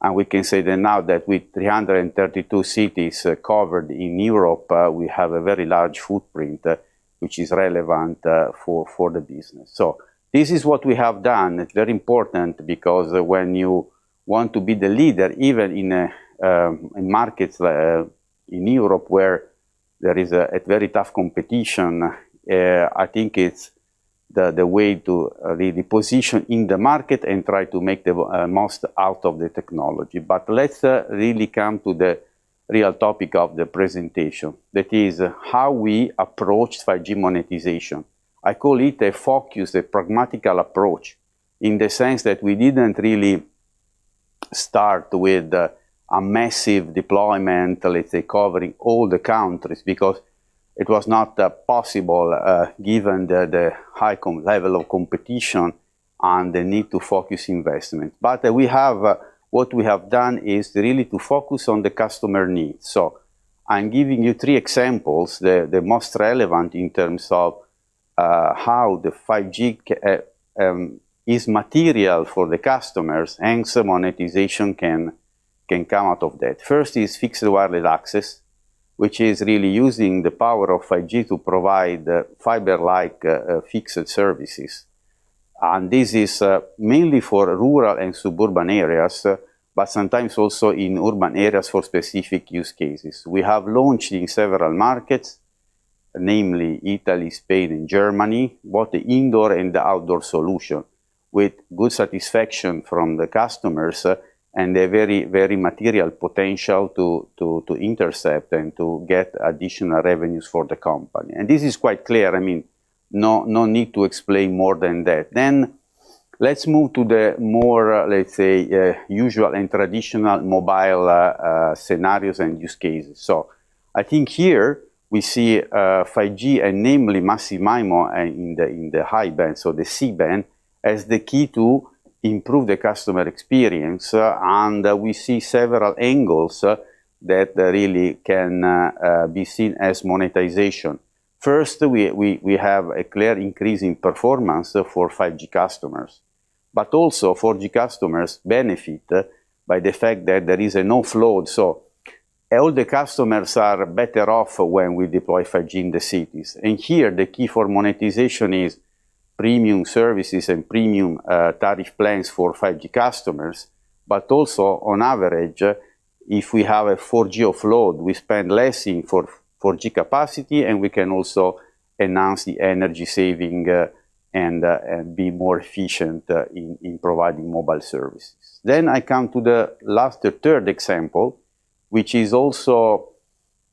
And we can say that now that with 332 cities covered in Europe, we have a very large footprint, which is relevant for the business. So this is what we have done. It's very important because when you want to be the leader, even in markets in Europe where there is a very tough competition, I think it's the way to really position in the market and try to make the most out of the technology. But let's really come to the real topic of the presentation. That is how we approach 5G monetization. I call it a focused, a pragmatical approach, in the sense that we didn't really start with a massive deployment, let's say, covering all the countries, because it was not possible given the high level of competition and the need to focus investment. But what we have done is really to focus on the customer needs. So I'm giving you 3 examples, the most relevant in terms of how the 5G is material for the customers, hence monetization can come out of that. First is fixed wireless access, which is really using the power of 5G to provide fiber-like fixed services. And this is mainly for rural and suburban areas, but sometimes also in urban areas for specific use cases. We have launched in several markets, namely Italy, Spain, and Germany, both the indoor and the outdoor solution, with good satisfaction from the customers and a very, very material potential to intercept and to get additional revenues for the company. And this is quite clear. I mean, no need to explain more than that. Then let's move to the more, let's say, usual and traditional mobile scenarios and use cases. So I think here we see 5G and namely Massive MIMO in the high band, so the C band, as the key to improve the customer experience. And we see several angles that really can be seen as monetization. First, we have a clear increase in performance for 5G customers, but also 4G customers benefit by the fact that there is an offload. So all the customers are better off when we deploy 5G in the cities. And here the key for monetization is premium services and premium tariff plans for 5G customers, but also on average, if we have a 4G offload, we spend less in for 4G capacity, and we can also enhance the energy saving and be more efficient in providing mobile services. Then I come to the third example, which is also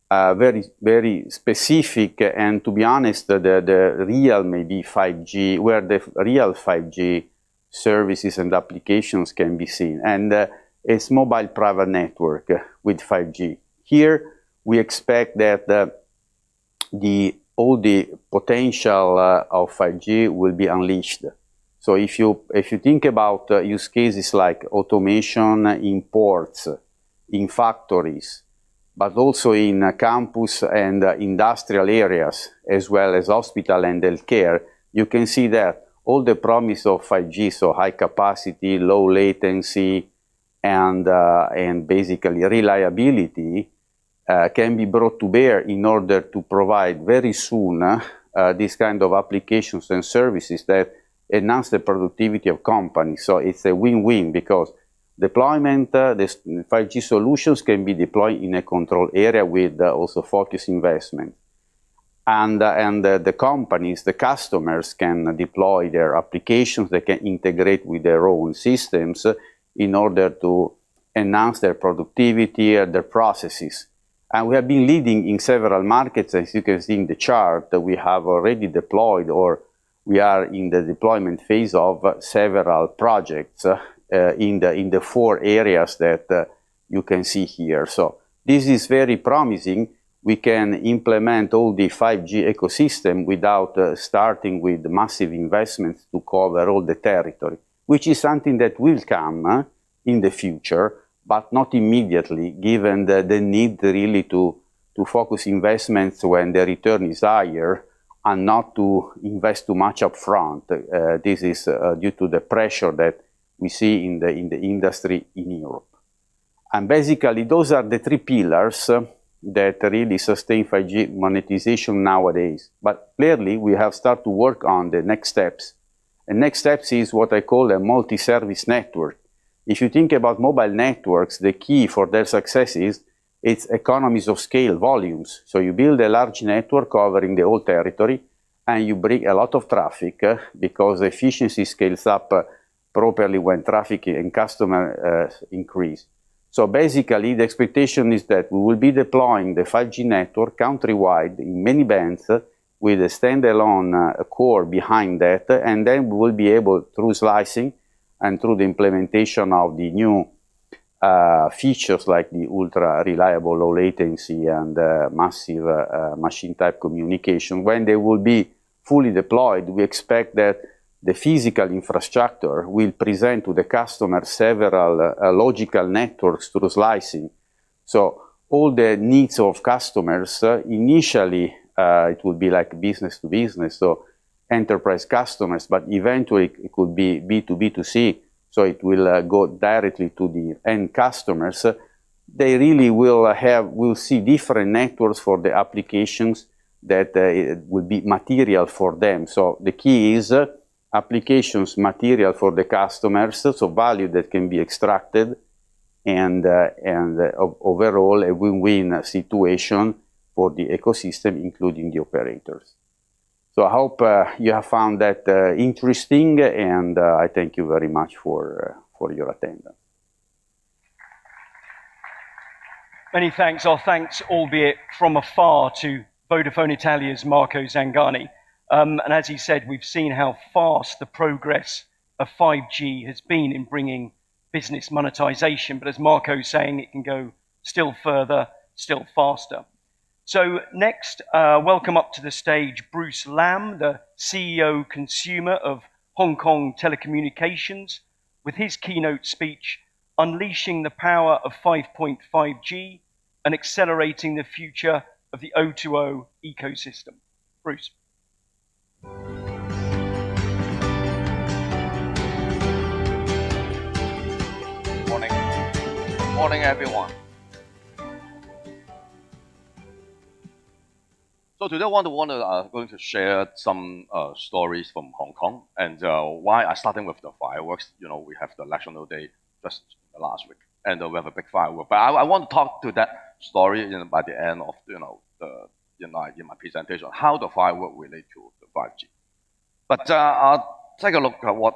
very, very specific, and to be honest, the real maybe 5G, where the real 5G services and applications can be seen, and it's mobile private network with 5G. Here we expect that all the potential of 5G will be unleashed. So if you think about use cases like automation in ports, in factories, but also in campus and industrial areas, as well as hospital and healthcare, you can see that all the promise of 5G, so high capacity, low latency, and basically reliability, can be brought to bear in order to provide very soon these kind of applications and services that enhance the productivity of companies. So it's a win-win, because deployment, the 5G solutions can be deployed in a controlled area with also focused investment. And the companies, the customers can deploy their applications, they can integrate with their own systems in order to enhance their productivity, their processes. And we have been leading in several markets. As you can see in the chart, we have already deployed, or we are in the deployment phase of several projects in the 4 areas that you can see here. So this is very promising. We can implement all the 5G ecosystem without starting with massive investments to cover all the territory, which is something that will come in the future, but not immediately, given the need really to focus investments when the return is higher and not to invest too much upfront. This is due to the pressure that we see in the industry in Europe. And basically, those are the 3 pillars that really sustain 5G monetization nowadays. But clearly, we have started to work on the next steps. And next steps is what I call a multi-service network. If you think about mobile networks, the key for their success is its economies of scale, volumes. So you build a large network covering the whole territory, and you bring a lot of traffic because efficiency scales up properly when traffic and customer increase. So basically, the expectation is that we will be deploying the 5G network countrywide in many bands with a standalone core behind that, and then we will be able, through slicing and through the implementation of the new features like the ultra reliable low latency and massive machine type communication, when they will be fully deployed, we expect that the physical infrastructure will present to the customer several logical networks through slicing. So all the needs of customers, initially it will be like business to business. So enterprise customers, but eventually it could be B2B2C, so it will go directly to the end customers. They really will see different networks for the applications that will be material for them. So the key is applications material for the customers, so value that can be extracted, and overall a win-win situation for the ecosystem, including the operators. So I hope you have found that interesting, and I thank you very much for your attendance. Many thanks. Our thanks, albeit from afar, to Vodafone Italia's Marco Zangani. And as he said, we've seen how fast the progress of 5G has been in bringing business monetization. But as Marco's saying, it can go still further, still faster. So next, welcome up to the stage Bruce Lam, the CEO Consumer of Hong Kong Telecommunications, with his keynote speech, Unleashing the Power of 5.5G and Accelerating the Future of the O2O Ecosystem. Bruce. Morning, everyone. So today I'm going to share some stories from Hong Kong, and why I starting with the fireworks. You know, we have the National Day just last week, and we have a big firework. But I want to talk to that story by the end of in my presentation, how the firework relate to the 5G. But I'll take a look at what.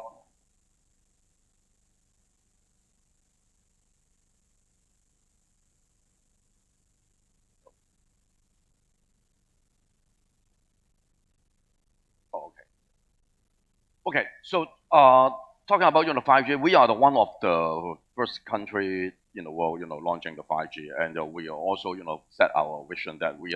Okay, so talking about 5G, we are one of the first country in the world launching the 5G, and we are also set our vision that we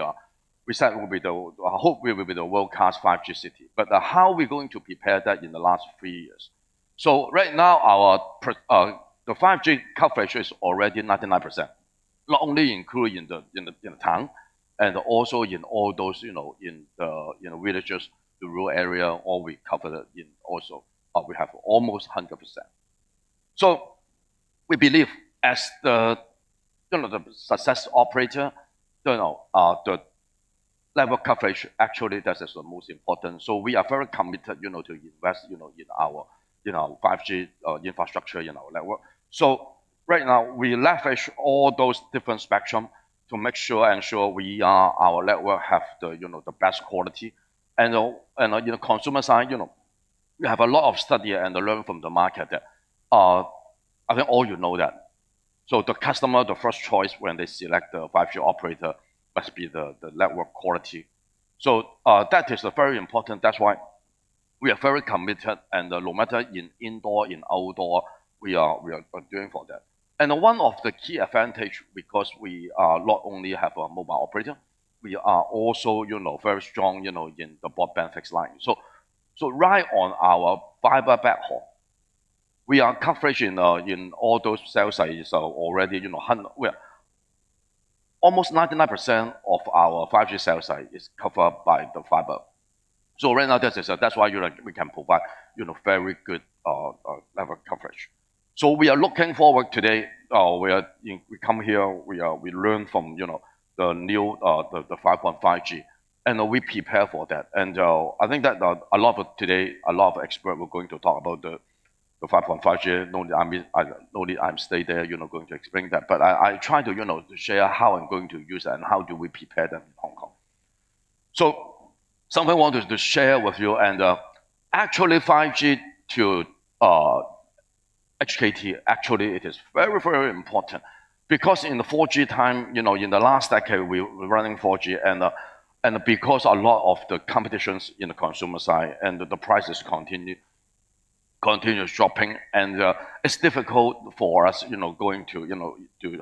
said will be I hope we will be the world-class 5G city. But how are we going to prepare that in the last 3 years? So right now the 5G coverage is already 99%, not only including in the town, and also in all those in the villages, the rural area, all we covered it in also. We have almost 100%. So we believe as the success operator, the level coverage actually that is the most important. So we are very committed, to invest, in our 5G infrastructure in our network. So right now we leverage all those different spectrum to ensure our network have the best quality. And the consumer side, we have a lot of study and learn from the market that I think all know that. So the customer, the first choice when they select the 5G operator must be the network quality. So that is very important. That's why we are very committed, and no matter in indoor, in outdoor, we are doing for that. And one of the key advantage, because we not only have a mobile operator, we are also, very strong, in the broadband fixed line. So right on our fiber backhaul, we are coverage in all those cell sites already, we're almost 99% of our 5G cell site is covered by the fiber. So right now, that's why we can provide, very good level coverage. So we are looking forward today. We come here. We learn from the new the 5.5G, and we prepare for that. And I think that a lot of experts were going to talk about the 5.5G. No need I'm stay there, going to explain that. But I try to share how I'm going to use it and how do we prepare them in Hong Kong. So something I wanted to share with you, and actually 5G to HKT, actually it is very, very important. Because in the 4G time, in the last decade, we were running 4G, and because a lot of the competitions in the consumer side and the prices continues dropping, and it's difficult for us, going to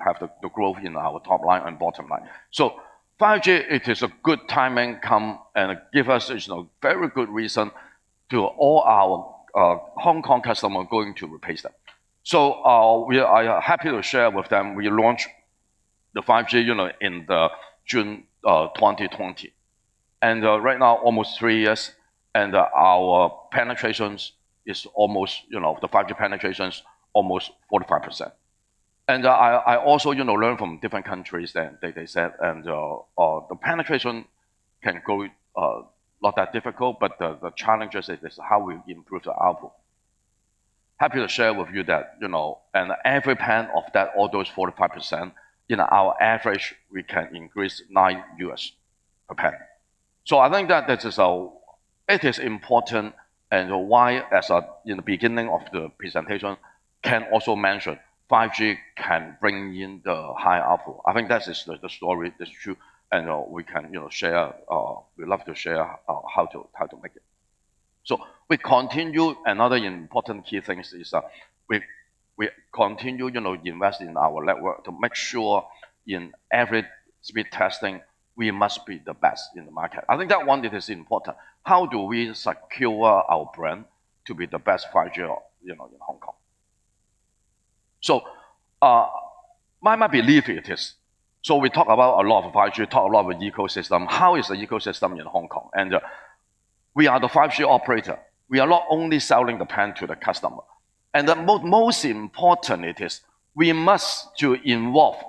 have the growth in our top line and bottom line. So 5G, it is a good timing come and give us very good reason to all our Hong Kong customers going to replace them. So we are happy to share with them. We launched the 5G, in the June 2020, and right now almost 3 years, and our penetrations is almost, the 5G penetrations almost 45%. And I also, learned from different countries that they said, and the penetration can go not that difficult, but the challenges is how we improve the output. Happy to share with you that, and every pen of that, all those 45%, our average, we can increase $9 per pen. So I think that it is important, and why, in the beginning of the presentation, can also mention 5G can bring in the high output. I think that is the story, that's true, and we can share. We love to share how to make it. So we continue. Another important key thing is we continue invest in our network to make sure in every speed testing we must be the best in the market. I think that one it is important. How do we secure our brand to be the best 5G in Hong Kong? So my belief it is. So we talk about a lot of 5G, talk a lot of ecosystem. How is the ecosystem in Hong Kong? And we are the 5G operator. We are not only selling the pen to the customer. And the most important it is, we must to involve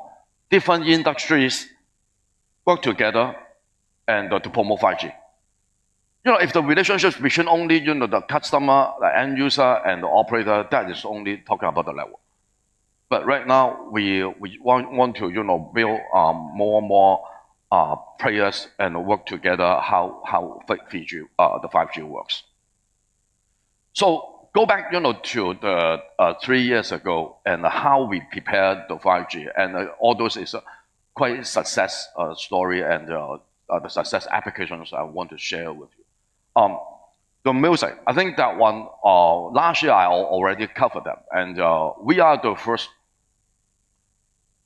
different industries, work together, and to promote 5G. If the relationship between only the customer, the end user, and the operator, that is only talking about the level. But right now, we want to build more and more players and work together how the 5G works. So go back to the 3 years ago and how we prepared the 5G, and all those is quite success story and the success applications I want to share with you. The music, I think that one last year I already covered them, and we are the first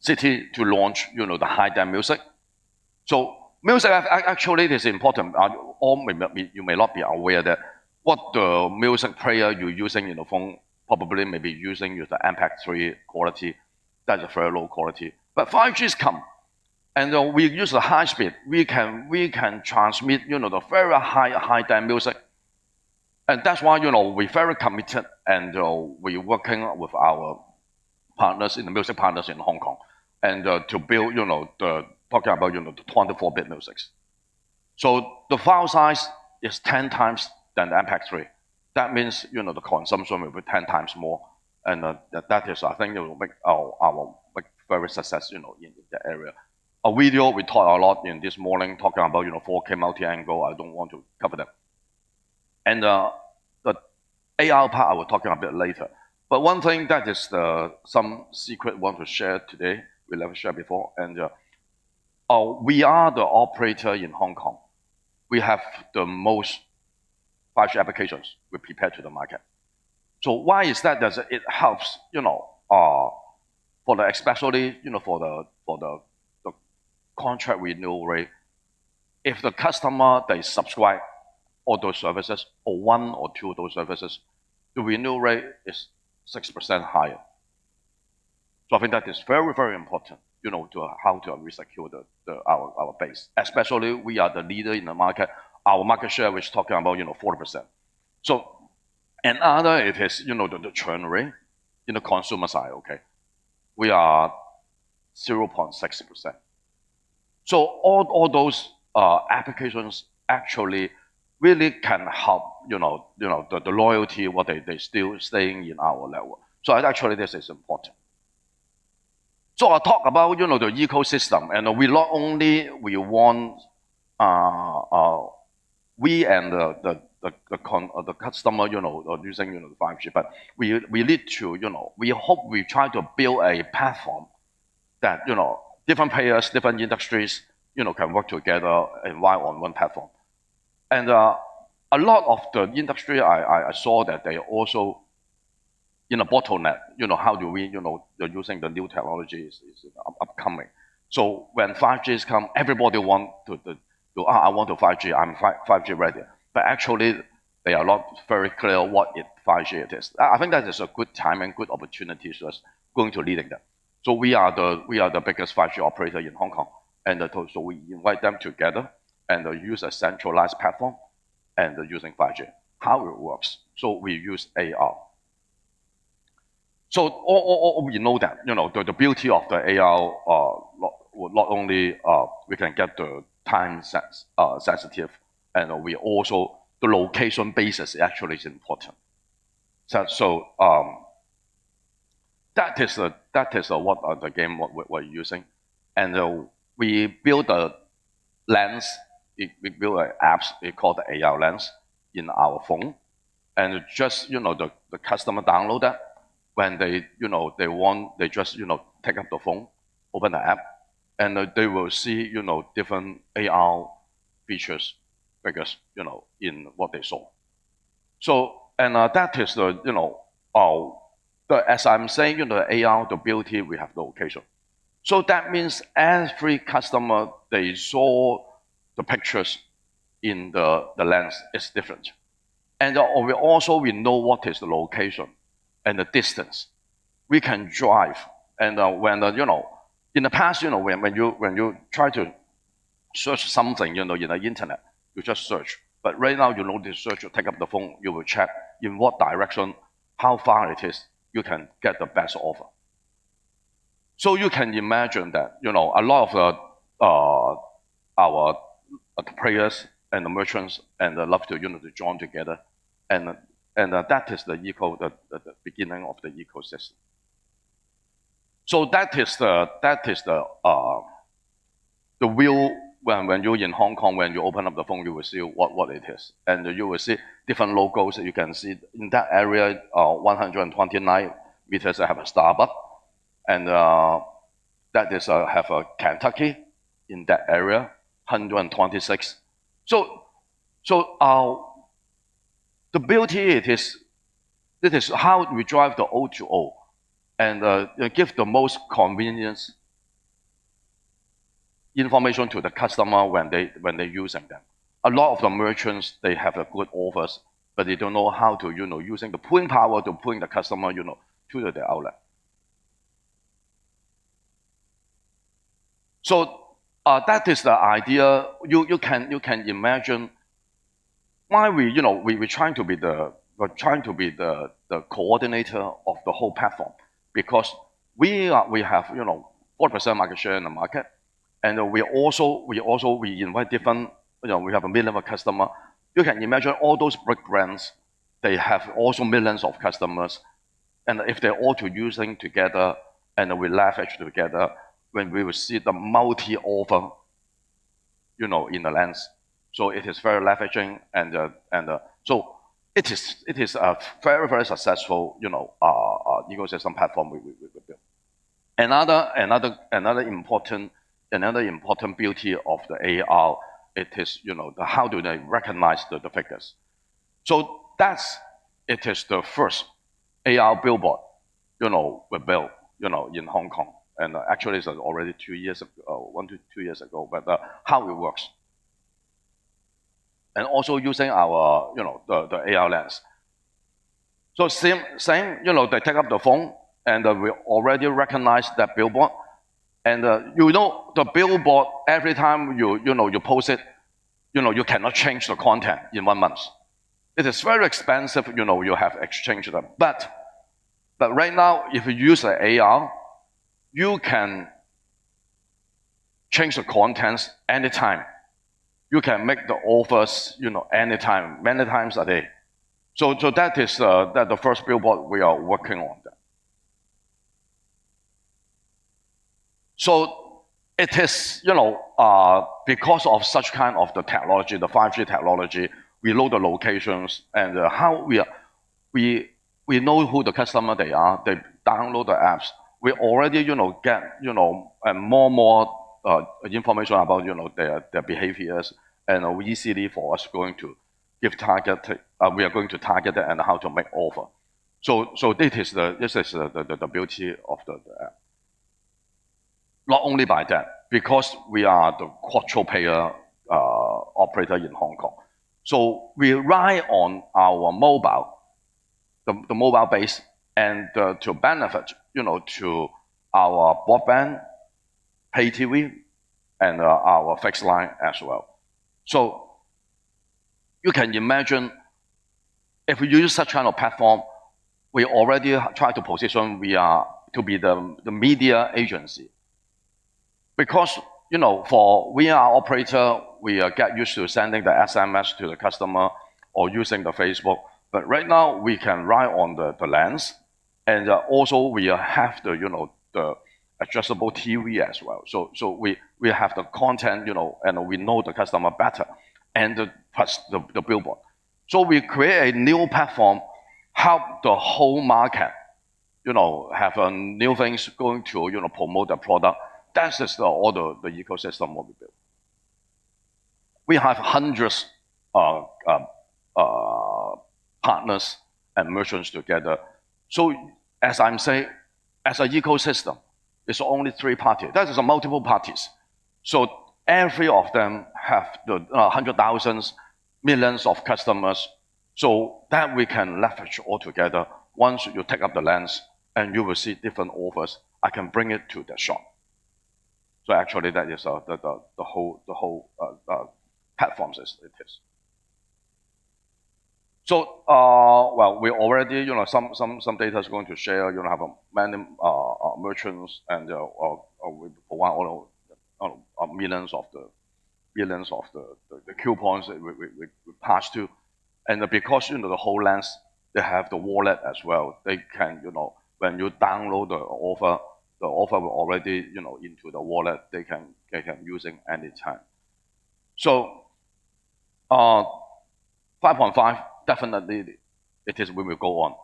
city to launch, the high-def music. So music actually is important. You may not be aware that what the music player you're using in the phone probably may be using the MP3 quality. That's a very low quality. But 5G's come, and we use the high speed. We can transmit, the very high-def music, and that's why we're very committed, and we're working with our partners in the music partners in Hong Kong, and to build, talking about, the 24-bit musics. So the file size is 10 times than the MP3. That means, the consumption will be 10 times more. And that is, I think, it will make our very success, in the area. A video, we talked a lot in this morning, talking about, 4K multi-angle. I don't want to cover that. And the AR part, I will talk a bit later. But one thing that is some secret I want to share today, we never shared before, and we are the operator in Hong Kong. We have the most 5G applications we prepare to the market. So why is that? It helps, for the especially, for the contract renewal rate. If the customer they subscribe all those services or one or two of those services, the renewal rate is 6% higher. So I think that is very, very important, to how to secure our base. Especially we are the leader in the market. Our market share is talking about 40%. So another it is the churn rate in the consumer side. Okay, we are 0.6%. So all those applications actually really can help the loyalty what they still staying in our network. So actually this is important. So I'll talk about the ecosystem, and we not only we want we and the customer using the 5G, but we need to we hope we try to build a platform that different players, different industries can work together and ride on one platform. And a lot of the industry I saw that they also in a bottleneck, how do we, they're using the new technologies is upcoming. So when 5Gs come, everybody want to I want to 5G, I'm 5G ready. But actually, they are not very clear what 5G it is. I think that is a good time and good opportunity to us going to leading them. So we are the biggest 5G operator in Hong Kong, and so we invite them together and use a centralized platform and using 5G. How it works? So we use AR. So we know that, you know, the beauty of the AR, not only we can get the time sensitive, and we also, the location basis actually is important. So that is what the game we're using. And we build a lens, we build an apps, we call the AR lens in our phone. And just, you know, the customer download that. When they, you know, they just, you know, take up the phone, open the app, and they will see, you know, different AR features, figures, you know, in what they saw. So, and that is the, you know, as I'm saying, you know, the AR, the beauty, we have the location. So that means every customer, they saw the pictures in the lens is different. And we know what is the location and the distance. We can drive. And when, you know, in the past, you know, when you try to search something, you know, in the internet, you just search. But right now, you know, to search, you take up the phone, you will check in what direction, how far it is, you can get the best offer. So you can imagine that, you know, a lot of our players and the merchants and love to, you know, to join together, and that is the beginning of the ecosystem. So that is the wheel. When you're in Hong Kong, when you open up the phone, you will see what it is, and you will see different logos. You can see in that area, 129 meters have a Starbucks, and that is have a Kentucky in that area, 126. So the beauty it is how we drive the O2O, and give the most convenience information to the customer when they're using them. A lot of the merchants, they have a good offers, but they don't know how to, you know, using the pulling power to pulling the customer, you know, to the outlet. So that is the idea. You can imagine why we're trying to be the coordinator of the whole platform, because we have, you know, 4% market share in the market. And we invite different, you know, we have a million of customers. You can imagine all those big brands, they have also millions of customers. And if they're all using together and we leverage together, when we will see the multi-offer, you know, in the lens. So it is very leveraging, and so it is a very, very successful, you know, ecosystem platform we built. Another important beauty of the AR, it is, you know, how do they recognize the figures. So it is the first AR billboard, you know, we built, you know, in Hong Kong. And actually it's already 2 years ago, 1 to 2 years ago, but how it works. And also using our, you know, the AR lens. So same, you know, they take up the phone and we already recognize that billboard. And you know, the billboard, every time you post it, you know, you cannot change the content in 1 month. It is very expensive, you know, you have exchanged them. But right now, if you use an AR, you can change the contents anytime. You can make the offers, you know, anytime, many times a day. So that is the first billboard we are working on. So it is, you know, because of such kind of the technology, the 5G technology, we know the locations and how we know who the customer they are. They download the apps. We already, you know, get, you know, more information about, you know, their behaviors, and easily for us going to give target. We are going to target it and how to make offer. So this is the beauty of the app. Not only by that, because we are the quadruple payer operator in Hong Kong. So we rely on our mobile, the mobile base, and to benefit, you know, to our broadband, pay TV, and our fixed line as well. So you can imagine if we use such kind of platform, we already try to position we are to be the media agency. Because, you know, we are operator, we get used to sending the SMS to the customer or using the Facebook. But right now, we can write on the lens. And also, we have the, you know, the adjustable TV as well. So we have the content, you know, and we know the customer better. And plus the billboard. So we create a new platform, help the whole market, you know, have new things going to, you know, promote the product. That is all the ecosystem what we build. We have hundreds of partners and merchants together. So as I'm saying, as an ecosystem, it's only 3 parties. That is multiple parties. So every of them have the hundred thousands, millions of customers. So that we can leverage all together. Once you take up the lens and you will see different offers, I can bring it to the shop. So actually, that is the whole platforms as it is. So well, we already, you know, some data is going to share. You know, have many merchants, and we provide all millions of the coupons that we pass to, and because, you know, the whole lens, they have the wallet as well. They can, you know, when you download the offer will already, you know, into the wallet. They can using anytime. So 5.5 definitely it is we will go on.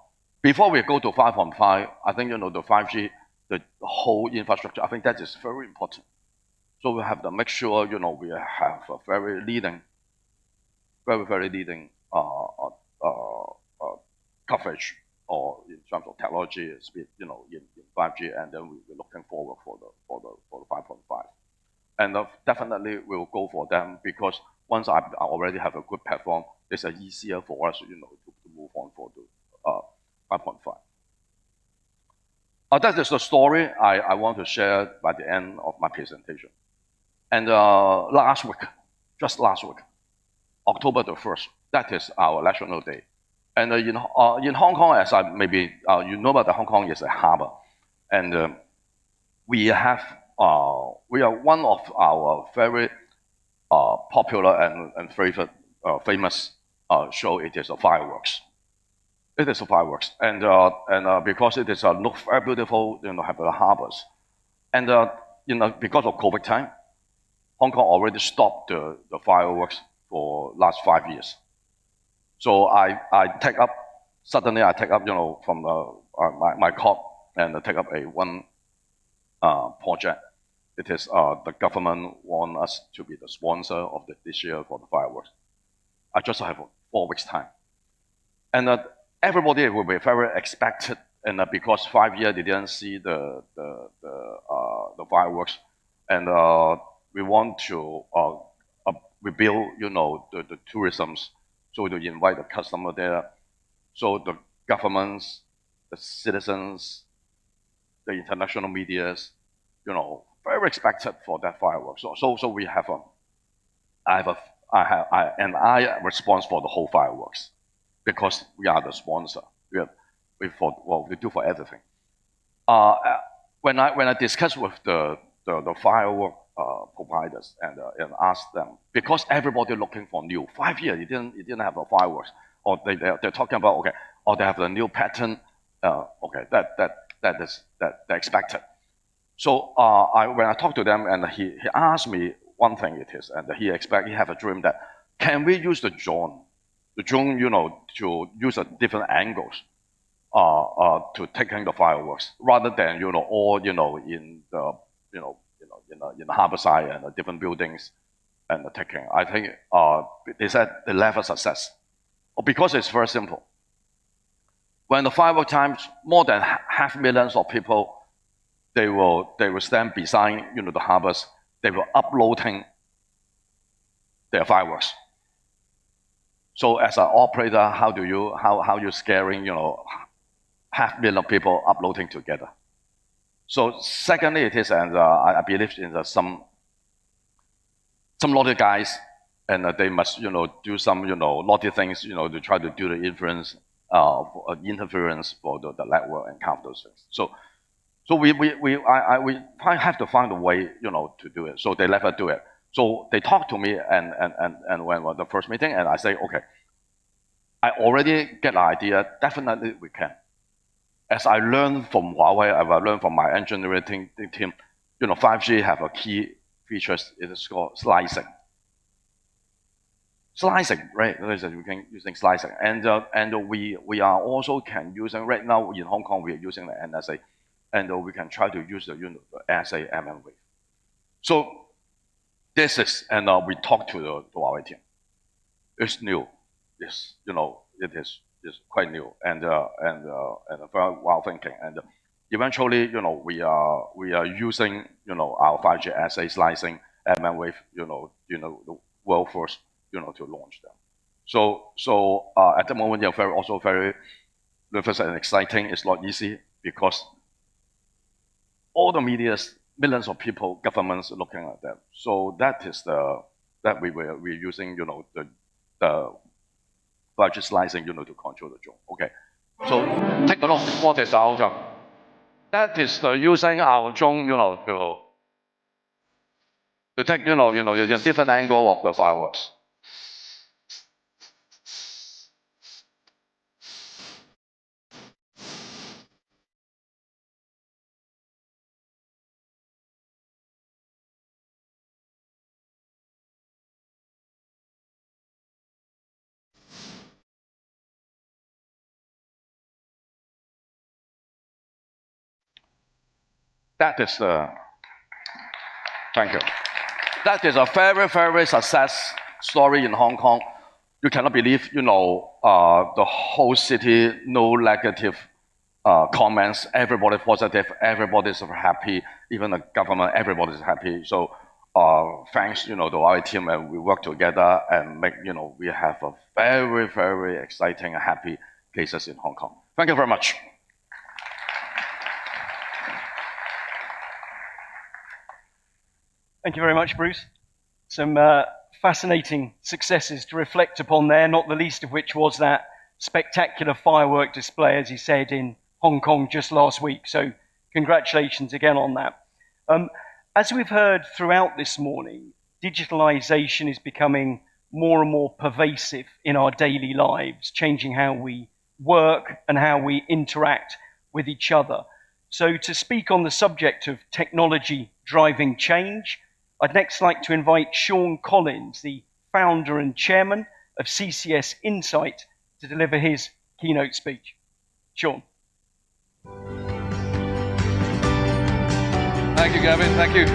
Before we go to 5.5, I think, you know, the 5G, the whole infrastructure, I think that is very important. So we have to make sure, you know, we have a very leading coverage, or in terms of technology speed, you know, in 5G, and then we're looking forward for the 5.5. And definitely we'll go for them, because once I already have a good platform, it's easier for us, you know, to move on for the 5.5. That is the story I want to share by the end of my presentation. And just last week, October the 1st, that is our National Day. And in Hong Kong, as maybe you know about, Hong Kong is a harbor, and we are one of our very popular and favorite famous show. It is a fireworks. It is a fireworks, and because it is look very beautiful, you know, have the harbors, and you know, because of COVID time, Hong Kong already stopped the fireworks for last 5 years. So I take up, you know, from my corp, and take up one project. It is the government want us to be the sponsor of this year for the fireworks. I just have 4 weeks time, and everybody will be very expected, and because 5 years they didn't see the fireworks, and we want to rebuild, you know, the tourisms. So to invite the customer there, so the governments, the citizens, the international medias, you know, very expected for that fireworks. So we have I response for the whole fireworks, because we are the sponsor. We do for everything. When I discuss with the firework providers and ask them, because everybody looking for new. 5 years, you didn't have a fireworks, or they're talking about, okay, or they have the new pattern. Okay, they're expected. So when I talk to them, and he asked me one thing it is, and he have a dream that, can we use the drone, you know, to use different angles to taking the fireworks, rather than, you know, all, you know, in the, you know, in the harbor side and the different buildings and the taking. I think they said the level of success, because it's very simple. When the firework times, more than 500,000 of people, they will stand beside, you know, the harbors. They will uploading their fireworks. So as an operator, how you scaring, you know, 500,000 people uploading together? So secondly, it is, and I believe in some lot of guys, and they must, do some, naughty things, to try to do the interference for the network and count those things. So we have to find a way, to do it. So they never do it. So they talk to me and when the first meeting, and I say, okay, I already get the idea. Definitely we can. As I learned from Huawei, I learned from my engineering team, 5G have a key features. It is called slicing. Slicing, right? We can using slicing, and we are also can using right now in Hong Kong. We are using the NSA, and we can try to use the SA wave. So this is, and we talk to our team. It's new. It's it is quite new and very well thinking. And eventually, we are using our 5G SA slicing wave, the world first, to launch them. So at the moment, they're also very nervous and exciting. It's not easy because all the media's, millions of people, governments are looking at them. So that is that we're using, the 5G slicing, to control the drone. Okay. So take a look what is our drone. That is using our drone, to take, a different angle of the fireworks. That is thank you. That is a very, very success story in Hong Kong. You cannot believe, the whole city, no negative comments, everybody positive, everybody's happy, even the government, everybody's happy. So thanks, to our team, and we work together and make, we have a very, very exciting, happy cases in Hong Kong. Thank you very much. Thank you very much, Bruce. Some fascinating successes to reflect upon there, not the least of which was that spectacular firework display, as he said, in Hong Kong just last week. So congratulations again on that. As we've heard throughout this morning, digitalization is becoming more and more pervasive in our daily lives, changing how we work and how we interact with each other. So to speak on the subject of technology driving change, I'd next like to invite Sean Collins, the founder and chairman of CCS Insight, to deliver his keynote speech. Sean. Thank you, Gavin. Thank you.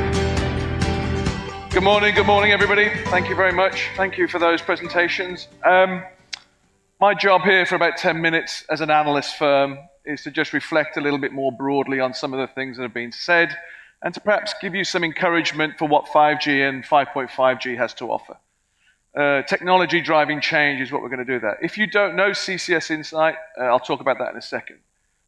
Good morning, everybody. Thank you very much. Thank you for those presentations. My job here for about 10 minutes as an analyst firm is to just reflect a little bit more broadly on some of the things that have been said, and to perhaps give you some encouragement for what 5G and 5.5G has to offer. Technology driving change is what we're going to do there. If you don't know CCS Insight, I'll talk about that in a second.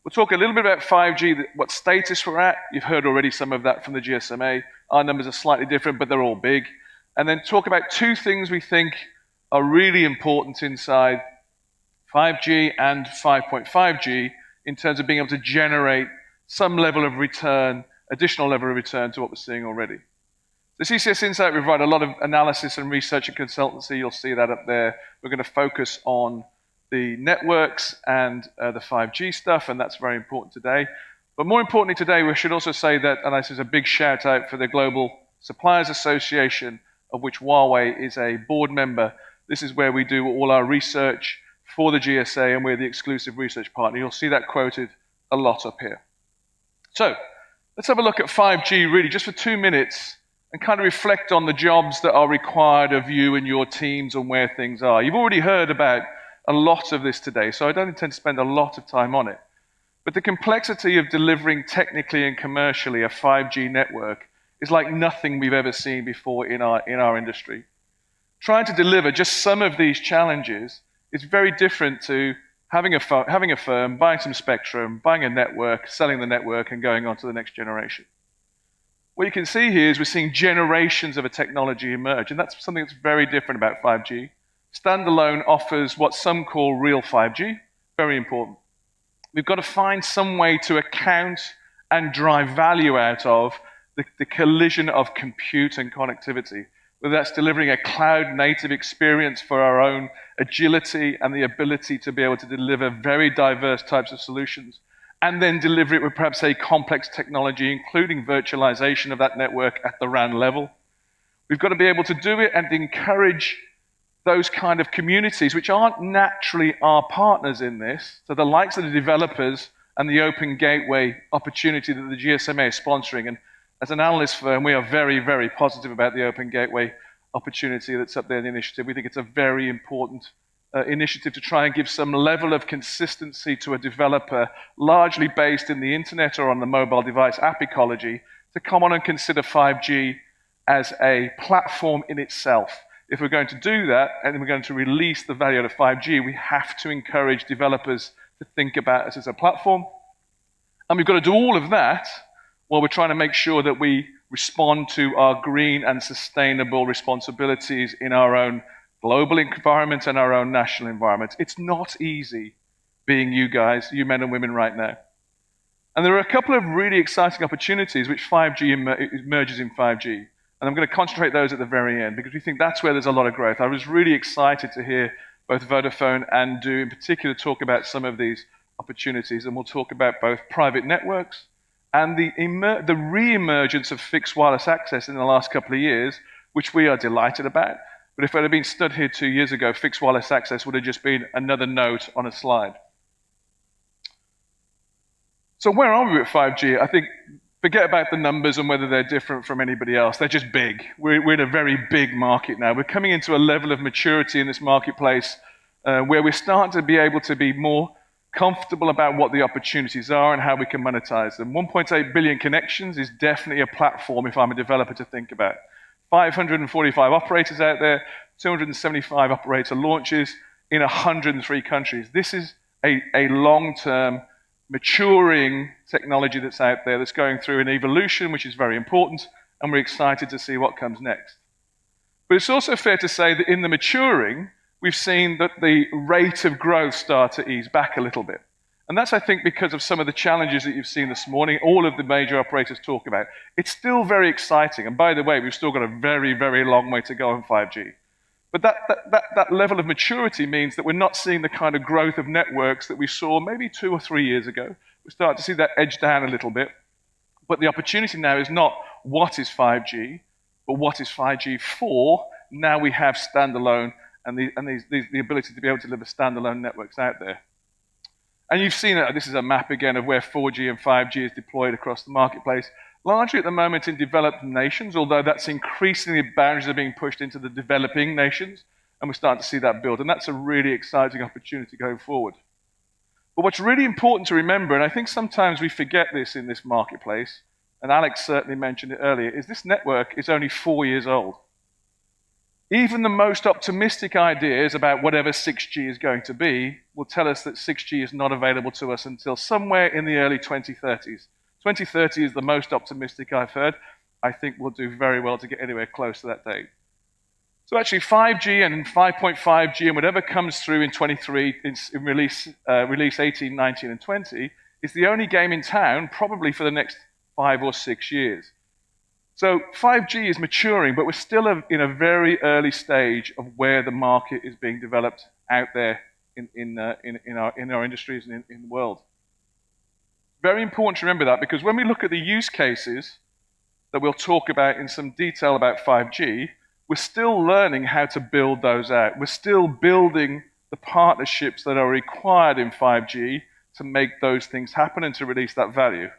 We'll talk a little bit about 5G, what status we're at. You've heard already some of that from the GSMA. Our numbers are slightly different, but they're all big. And then talk about two things we think are really important inside 5G and 5.5G in terms of being able to generate some level of return, additional level of return to what we're seeing already. The CCS Insight, we provide a lot of analysis and research and consultancy. You'll see that up there. We're going to focus on the networks and the 5G stuff, and that's very important today. But more importantly today, we should also say that, and this is a big shout out for the Global Suppliers Association, of which Huawei is a board member. This is where we do all our research for the GSA, and we're the exclusive research partner. You'll see that quoted a lot up here. So let's have a look at 5G really just for 2 minutes and kind of reflect on the jobs that are required of you and your teams and where things are. You've already heard about a lot of this today, so I don't intend to spend a lot of time on it. But the complexity of delivering technically and commercially a 5G network is like nothing we've ever seen before in our industry. Trying to deliver just some of these challenges is very different to having a firm, buying some spectrum, buying a network, selling the network, and going on to the next generation. what you can see here is we're seeing generations of a technology emerge, and that's something that's very different about 5G. Standalone offers what some call real 5G, very important. We've got to find some way to account and drive value out of the collision of compute and connectivity, whether that's delivering a cloud-native experience for our own agility and the ability to be able to deliver very diverse types of solutions, and then deliver it with perhaps a complex technology, including virtualization of that network at the RAN level. We've got to be able to do it and encourage those kind of communities, which aren't naturally our partners in this, so the likes of the developers and the open gateway opportunity that the GSMA is sponsoring. And as an analyst firm, we are very, very positive about the open gateway opportunity that's up there in the initiative. We think it's a very important initiative to try and give some level of consistency to a developer, largely based in the internet or on the mobile device app ecology, to come on and consider 5G as a platform in itself. If we're going to do that, and we're going to release the value of 5G, we have to encourage developers to think about us as a platform. And we've got to do all of that while we're trying to make sure that we respond to our green and sustainable responsibilities in our own global environment and our own national environment. It's not easy being you guys, you men and women right now. And there are a couple of really exciting opportunities which 5G emerges in 5G. And I'm going to concentrate those at the very end because we think that's where there's a lot of growth. I was really excited to hear both Vodafone and Du in particular talk about some of these opportunities. And we'll talk about both private networks and the re-emergence of fixed wireless access in the last couple of years, which we are delighted about. But if I'd have been stood here 2 years ago, fixed wireless access would have just been another note on a slide. So where are we with 5G? I think, forget about the numbers and whether they're different from anybody else. They're just big. We're in a very big market now. We're coming into a level of maturity in this marketplace where we're starting to be able to be more comfortable about what the opportunities are and how we can monetize them. 1.8 billion connections is definitely a platform if I'm a developer to think about. 545 operators out there, 275 operator launches in 103 countries. This is a long-term, maturing technology that's out there that's going through an evolution, which is very important, and we're excited to see what comes next. But it's also fair to say that in the maturing, we've seen that the rate of growth start to ease back a little bit. And that's, I think, because of some of the challenges that you've seen this morning, all of the major operators talk about. It's still very exciting. And by the way, we've still got a very, very long way to go on 5G. But that level of maturity means that we're not seeing the kind of growth of networks that we saw maybe 2 or 3 years ago. We're starting to see that edge down a little bit. But the opportunity now is not what is 5G, but what is 5G for. Now we have standalone and the ability to be able to deliver standalone networks out there. And you've seen it, this is a map again of where 4G and 5G is deployed across the marketplace, largely at the moment in developed nations, although that's increasingly boundaries are being pushed into the developing nations, and we're starting to see that build, and that's a really exciting opportunity going forward. But what's really important to remember, and I think sometimes we forget this in this marketplace, and Alex certainly mentioned it earlier, is this network is only 4 years old. Even the most optimistic ideas about whatever 6G is going to be will tell us that 6G is not available to us until somewhere in the early 2030s. 2030 is the most optimistic I've heard. I think we'll do very well to get anywhere close to that date. So actually 5G and 5.5G and whatever comes through in 23, in release 18, 19 and 20 is the only game in town probably for the next 5 or 6 years. So 5G is maturing, but we're still in a very early stage of where the market is being developed out there in our industries and in the world. Very important to remember that, because when we look at the use cases that we'll talk about in some detail about 5G, we're still learning how to build those out. We're still building the partnerships that are required in 5G to make those things happen and to release that value.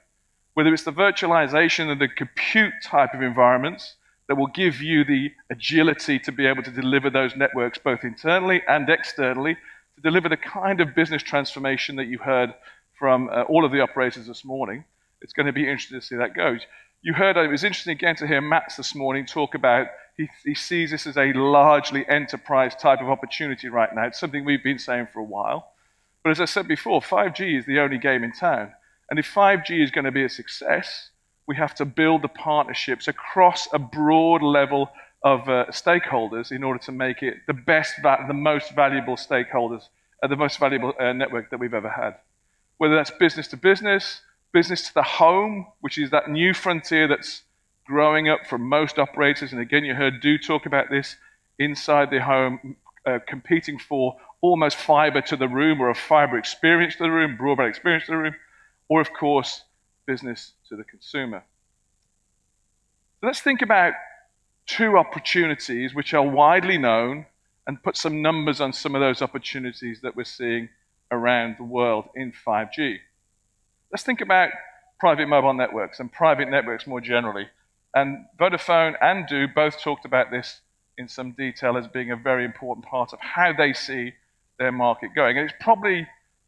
Whether it's the virtualization of the compute type of environments that will give you the agility to be able to deliver those networks both internally and externally, to deliver the kind of business transformation that you heard from all of the operators this morning. It's going to be interesting to see that go. You heard, it was interesting again to hear Mats this morning talk about, he sees this as a largely enterprise type of opportunity right now. It's something we've been saying for a while. But as I said before, 5G is the only game in town. And if 5G is going to be a success, we have to build the partnerships across a broad level of stakeholders in order to make it the best, the most valuable stakeholders, the most valuable network that we've ever had. Whether that's business to business, business to the home, which is that new frontier that's growing up for most operators. And again, you heard Du talk about this, inside the home, competing for almost fiber to the room, or a fiber experience to the room, broadband experience to the room, or of course, business to the consumer. So let's think about two opportunities which are widely known and put some numbers on some of those opportunities that we're seeing around the world in 5G. Let's think about private mobile networks and private networks more generally. And Vodafone and Du both talked about this in some detail as being a very important part of how they see their market going. And it's probably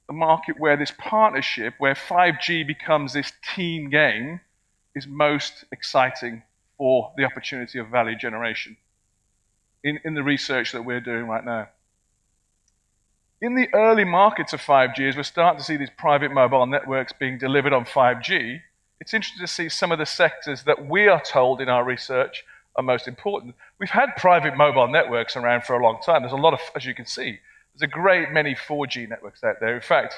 the market where this partnership, where 5G becomes this team game, is most exciting for the opportunity of value generation in the research that we're doing right now. In the early markets of 5G, as we're starting to see these private mobile networks being delivered on 5G, it's interesting to see some of the sectors that we are told in our research are most important. We've had private mobile networks around for a long time. There's a lot of, as you can see, there's a great many 4G networks out there. In fact,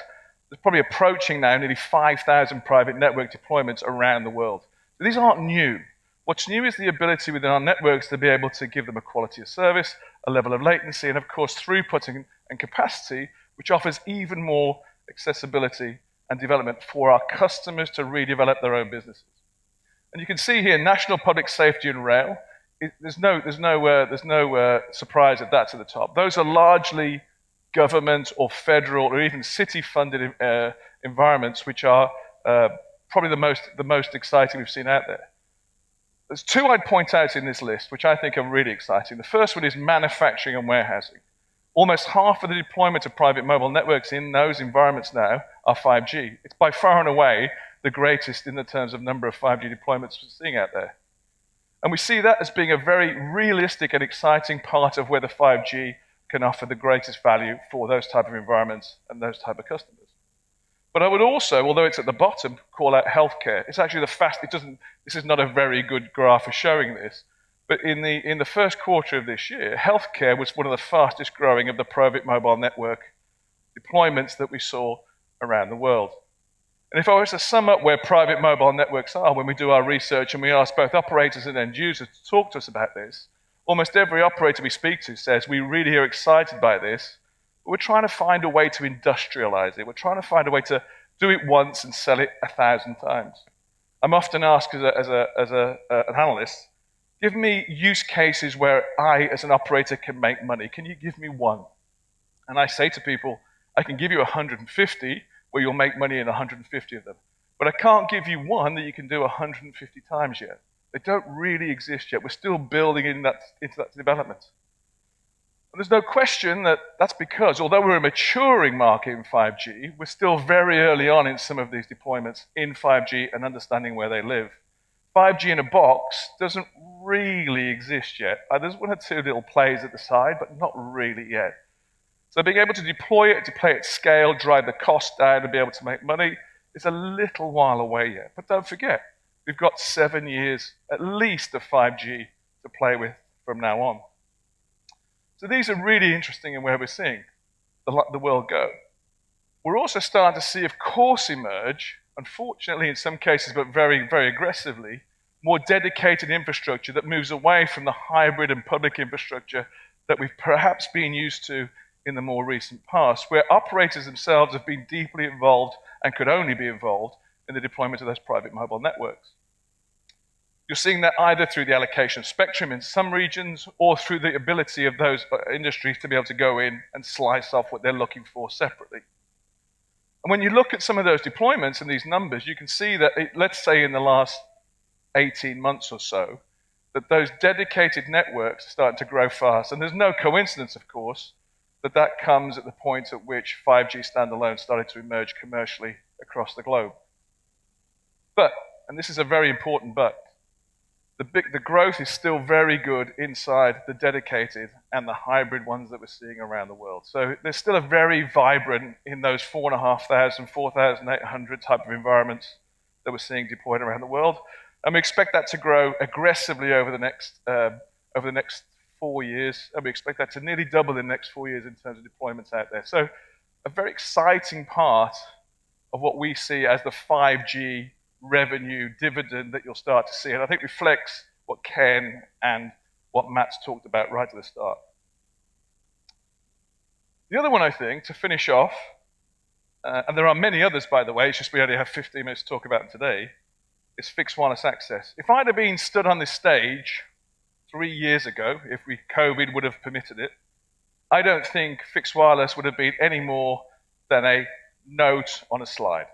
there's probably approaching now nearly 5,000 private network deployments around the world. So these aren't new. What's new is the ability within our networks to be able to give them a quality of service, a level of latency, and of course throughput and capacity, which offers even more accessibility and development for our customers to redevelop their own businesses. And you can see here, national public safety and rail. There's no surprise that that's at the top. Those are largely government or federal or even city-funded environments, which are probably the most exciting we've seen out there. There's two I'd point out in this list, which I think are really exciting. The first one is manufacturing and warehousing. Almost half of the deployment of private mobile networks in those environments now are 5G. It's by far and away the greatest in the terms of number of 5G deployments we're seeing out there. And we see that as being a very realistic and exciting part of where the 5G can offer the greatest value for those type of environments and those type of customers. But I would also, although it's at the bottom, call out healthcare. It's actually this is not a very good graph for showing this, but in the first quarter of this year, healthcare was one of the fastest growing of the private mobile network deployments that we saw around the world. And if I was to sum up where private mobile networks are when we do our research and we ask both operators and end users to talk to us about this, almost every operator we speak to says, we really are excited by this, but we're trying to find a way to industrialize it. We're trying to find a way to do it once and sell it 1,000 times. I'm often asked as an analyst, give me use cases where I, as an operator, can make money. Can you give me one? And I say to people, I can give you 150 where you'll make money in 150 of them. But I can't give you one that you can do 150 times yet. They don't really exist yet. We're still building into that development. And there's no question that that's because, although we're a maturing market in 5G, we're still very early on in some of these deployments in 5G and understanding where they live. 5G in a box doesn't really exist yet. There's one or two little plays at the side, but not really yet. So being able to deploy it at scale, drive the cost down, and be able to make money is a little while away yet. But don't forget, we've got 7 years at least of 5G to play with from now on. So these are really interesting in where we're seeing the world go. We're also starting to see, of course, emerge, unfortunately in some cases, but very, very aggressively, more dedicated infrastructure that moves away from the hybrid and public infrastructure that we've perhaps been used to in the more recent past, where operators themselves have been deeply involved and could only be involved in the deployment of those private mobile networks. You're seeing that either through the allocation of spectrum in some regions or through the ability of those industries to be able to go in and slice off what they're looking for separately. And when you look at some of those deployments and these numbers, you can see that, let's say in the last 18 months or so, that those dedicated networks are starting to grow fast. And there's no coincidence, of course, that comes at the point at which 5G standalone started to emerge commercially across the globe. But, and this is a very important but, the growth is still very good inside the dedicated and the hybrid ones that we're seeing around the world. So there's still a very vibrant in those 4,500, 4,800 type of environments that we're seeing deployed around the world. And we expect that to grow aggressively over the next 4 years. And we expect that to nearly double in the next 4 years in terms of deployments out there. So a very exciting part of what we see as the 5G revenue dividend that you'll start to see. And I think reflects what Ken and what Matt's talked about right at the start. The other one, I think, to finish off, and there are many others, by the way, it's just we only have 15 minutes to talk about them today, is fixed wireless access. If I'd have been stood on this stage 3 years ago, if COVID would have permitted it, I don't think fixed wireless would have been any more than a note on a slide.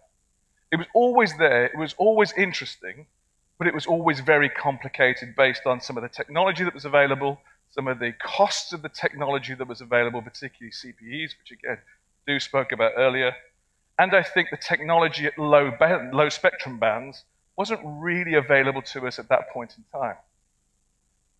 It was always there, it was always interesting, but it was always very complicated based on some of the technology that was available, some of the costs of the technology that was available, particularly CPEs, which again, Stu spoke about earlier. And I think the technology at low spectrum bands wasn't really available to us at that point in time.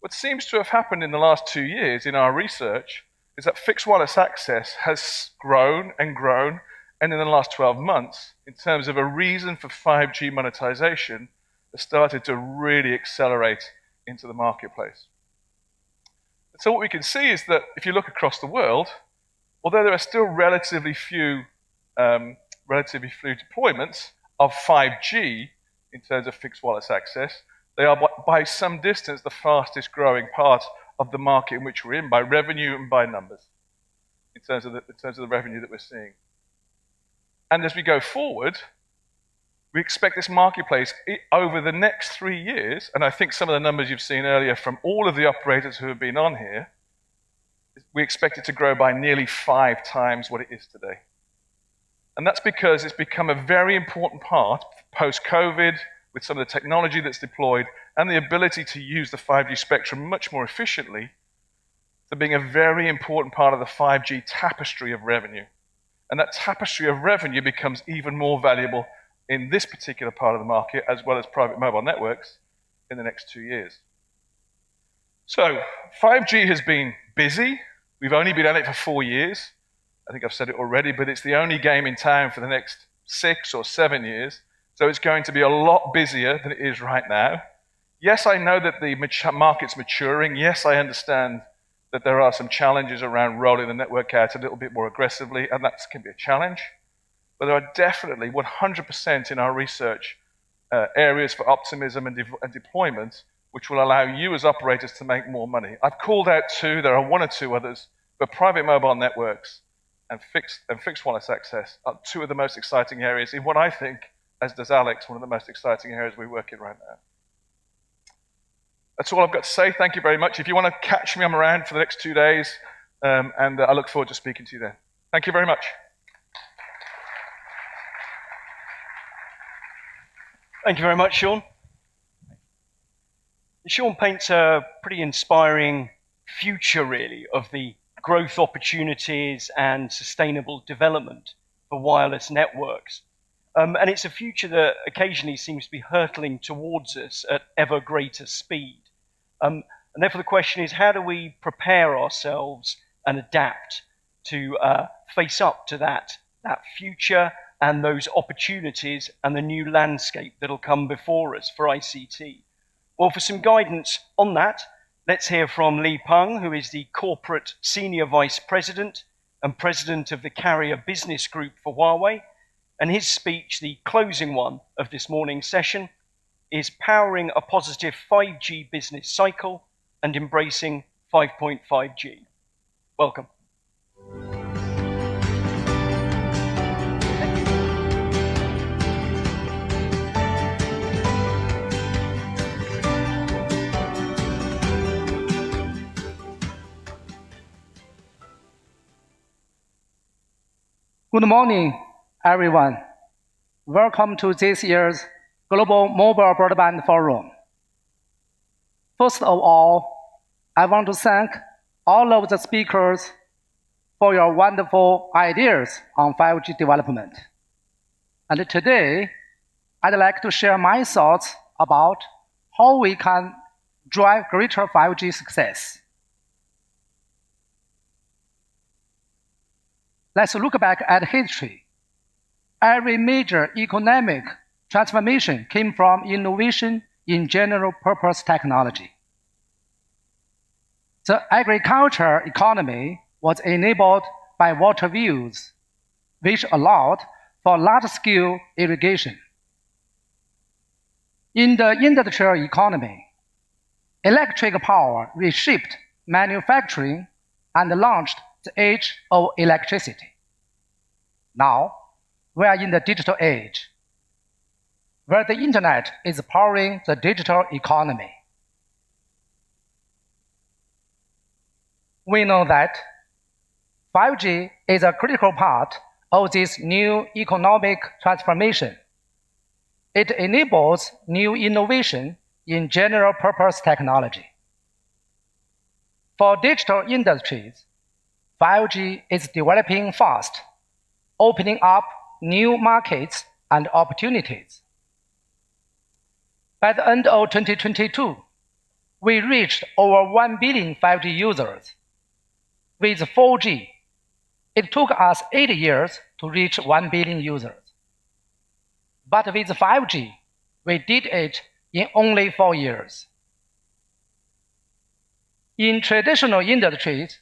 What seems to have happened in the last 2 years in our research is that fixed wireless access has grown and grown, and in the last 12 months, in terms of a reason for 5G monetization, has started to really accelerate into the marketplace. So what we can see is that if you look across the world, although there are still relatively few deployments of 5G in terms of fixed wireless access, they are by some distance the fastest growing part of the market in which we're in by revenue and by numbers in terms of the revenue that we're seeing. And as we go forward, we expect this marketplace over the next 3 years, and I think some of the numbers you've seen earlier from all of the operators who have been on here, we expect it to grow by nearly 5 times what it is today. And that's because it's become a very important part, post-COVID, with some of the technology that's deployed, and the ability to use the 5G spectrum much more efficiently, to being a very important part of the 5G tapestry of revenue. And that tapestry of revenue becomes even more valuable in this particular part of the market, as well as private mobile networks, in the next 2 years. So 5G has been busy. We've only been at it for 4 years. I think I've said it already, but it's the only game in town for the next 6 or 7 years. So it's going to be a lot busier than it is right now. Yes, I know that the market's maturing. Yes, I understand that there are some challenges around rolling the network out a little bit more aggressively, and that can be a challenge. But there are definitely 100% in our research areas for optimism and deployment, which will allow you as operators to make more money. I've called out 2, there are 1 or 2 others, but private mobile networks and fixed wireless access are 2 of the most exciting areas in what I think, as does Alex, one of the most exciting areas we work in right now. That's all I've got to say. Thank you very much. If you want to catch me, I'm around for the next 2 days, and I look forward to speaking to you then. Thank you very much. Thank you very much, Sean. Sean paints a pretty inspiring future, really, of the growth opportunities and sustainable development for wireless networks. And it's a future that occasionally seems to be hurtling towards us at ever greater speed. And therefore the question is, how do we prepare ourselves and adapt to face up to that future and those opportunities and the new landscape that'll come before us for ICT? Well, for some guidance on that, let's hear from Li Peng, who is the Corporate Senior Vice President and President of the Carrier Business Group for Huawei. And his speech, the closing one of this morning's session, is powering a positive 5G business cycle and embracing 5.5G. Welcome. Good morning, everyone. Welcome to this year's Global Mobile Broadband Forum. First of all, I want to thank all of the speakers for your wonderful ideas on 5G development. And today, I'd like to share my thoughts about how we can drive greater 5G success. Let's look back at history. Every major economic transformation came from innovation in general purpose technology. The agriculture economy was enabled by water views, which allowed for large-scale irrigation. In the industrial economy, electric power reshaped manufacturing and launched the age of electricity. Now, we are in the digital age, where the internet is powering the digital economy. We know that 5G is a critical part of this new economic transformation. It enables new innovation in general purpose technology. For digital industries, 5G is developing fast, opening up new markets and opportunities. By the end of 2022, we reached over 1 billion 5G users. With 4G, it took us 8 years to reach 1 billion users. But with 5G, we did it in only 4 years. In traditional industries,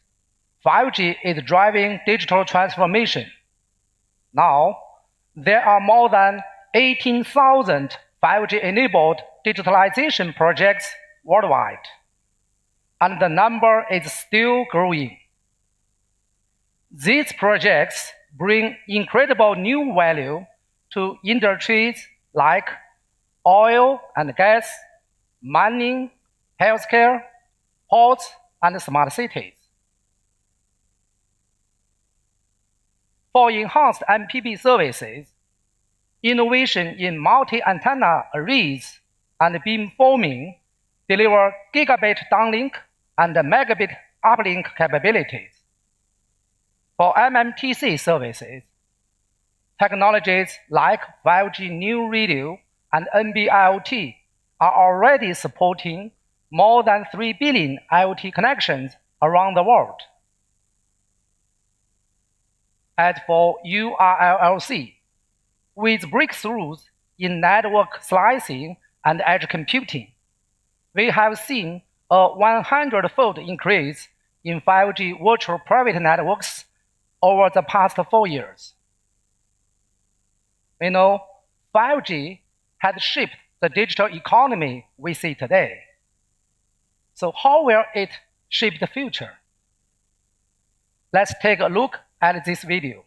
5G is driving digital transformation. Now, there are more than 18,000 5G-enabled digitalization projects worldwide, and the number is still growing. These projects bring incredible new value to industries like oil and gas, mining, healthcare, ports, and smart cities. For enhanced MPB services, innovation in multi-antenna arrays and beamforming deliver gigabit downlink and megabit uplink capabilities. For MMTC services, technologies like 5G New Radio and NB-IoT are already supporting more than 3 billion IoT connections around the world. As for URLLC, with breakthroughs in network slicing and edge computing, we have seen a 100-fold increase in 5G virtual private networks over the past 4 years. We know 5G has shaped the digital economy we see today. So how will it shape the future? Let's take a look at this video.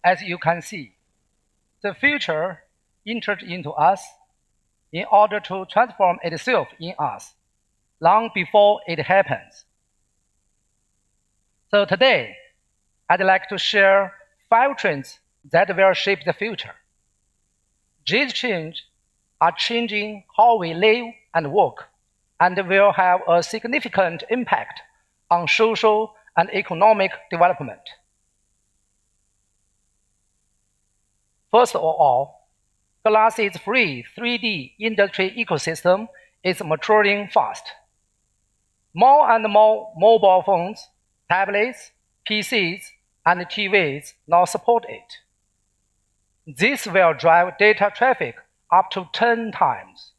As you can see, the future entered into us in order to transform itself in us long before it happens. So today, I'd like to share 5 trends that will shape the future. These changes are changing how we live and work, and will have a significant impact on social and economic development. First of all, glasses-free 3D industry ecosystem is maturing fast. More and more mobile phones, tablets, PCs, and TVs now support it. This will drive data traffic up to 10 times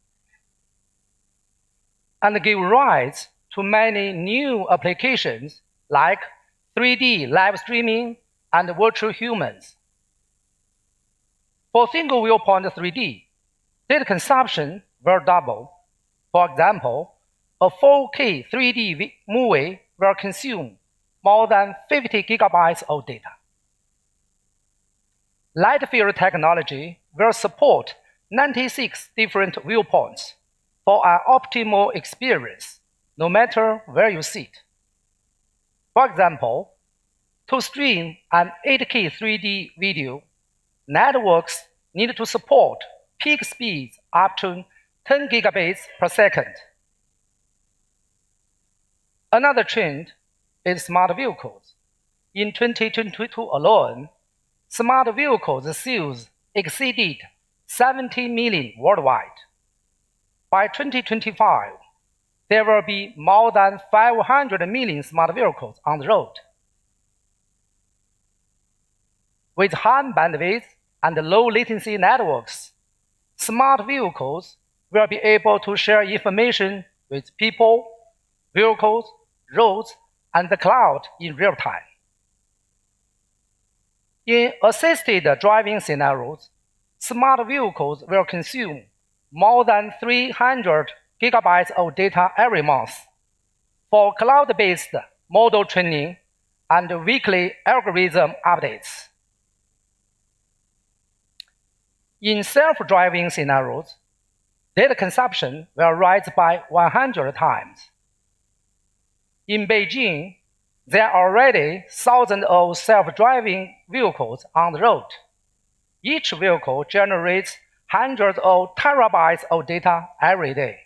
and give rise to many new applications like 3D live streaming and virtual humans. For single viewpoint 3D, data consumption will double. For example, a 4K 3D movie will consume more than 50 gigabytes of data. Light field technology will support 96 different viewpoints for an optimal experience, no matter where you sit. For example, to stream an 8K 3D video, networks need to support peak speeds up to 10 gigabits per second. Another trend is smart vehicles. In 2022 alone, smart vehicles sales exceeded 70 million worldwide. By 2025, there will be more than 500 million smart vehicles on the road. With high bandwidth and low latency networks, smart vehicles will be able to share information with people, vehicles, roads, and the cloud in real time. In assisted driving scenarios, smart vehicles will consume more than 300 gigabytes of data every month for cloud-based model training and weekly algorithm updates. In self-driving scenarios, data consumption will rise by 100 times. In Beijing, there are already thousands of self-driving vehicles on the road. Each vehicle generates hundreds of terabytes of data every day.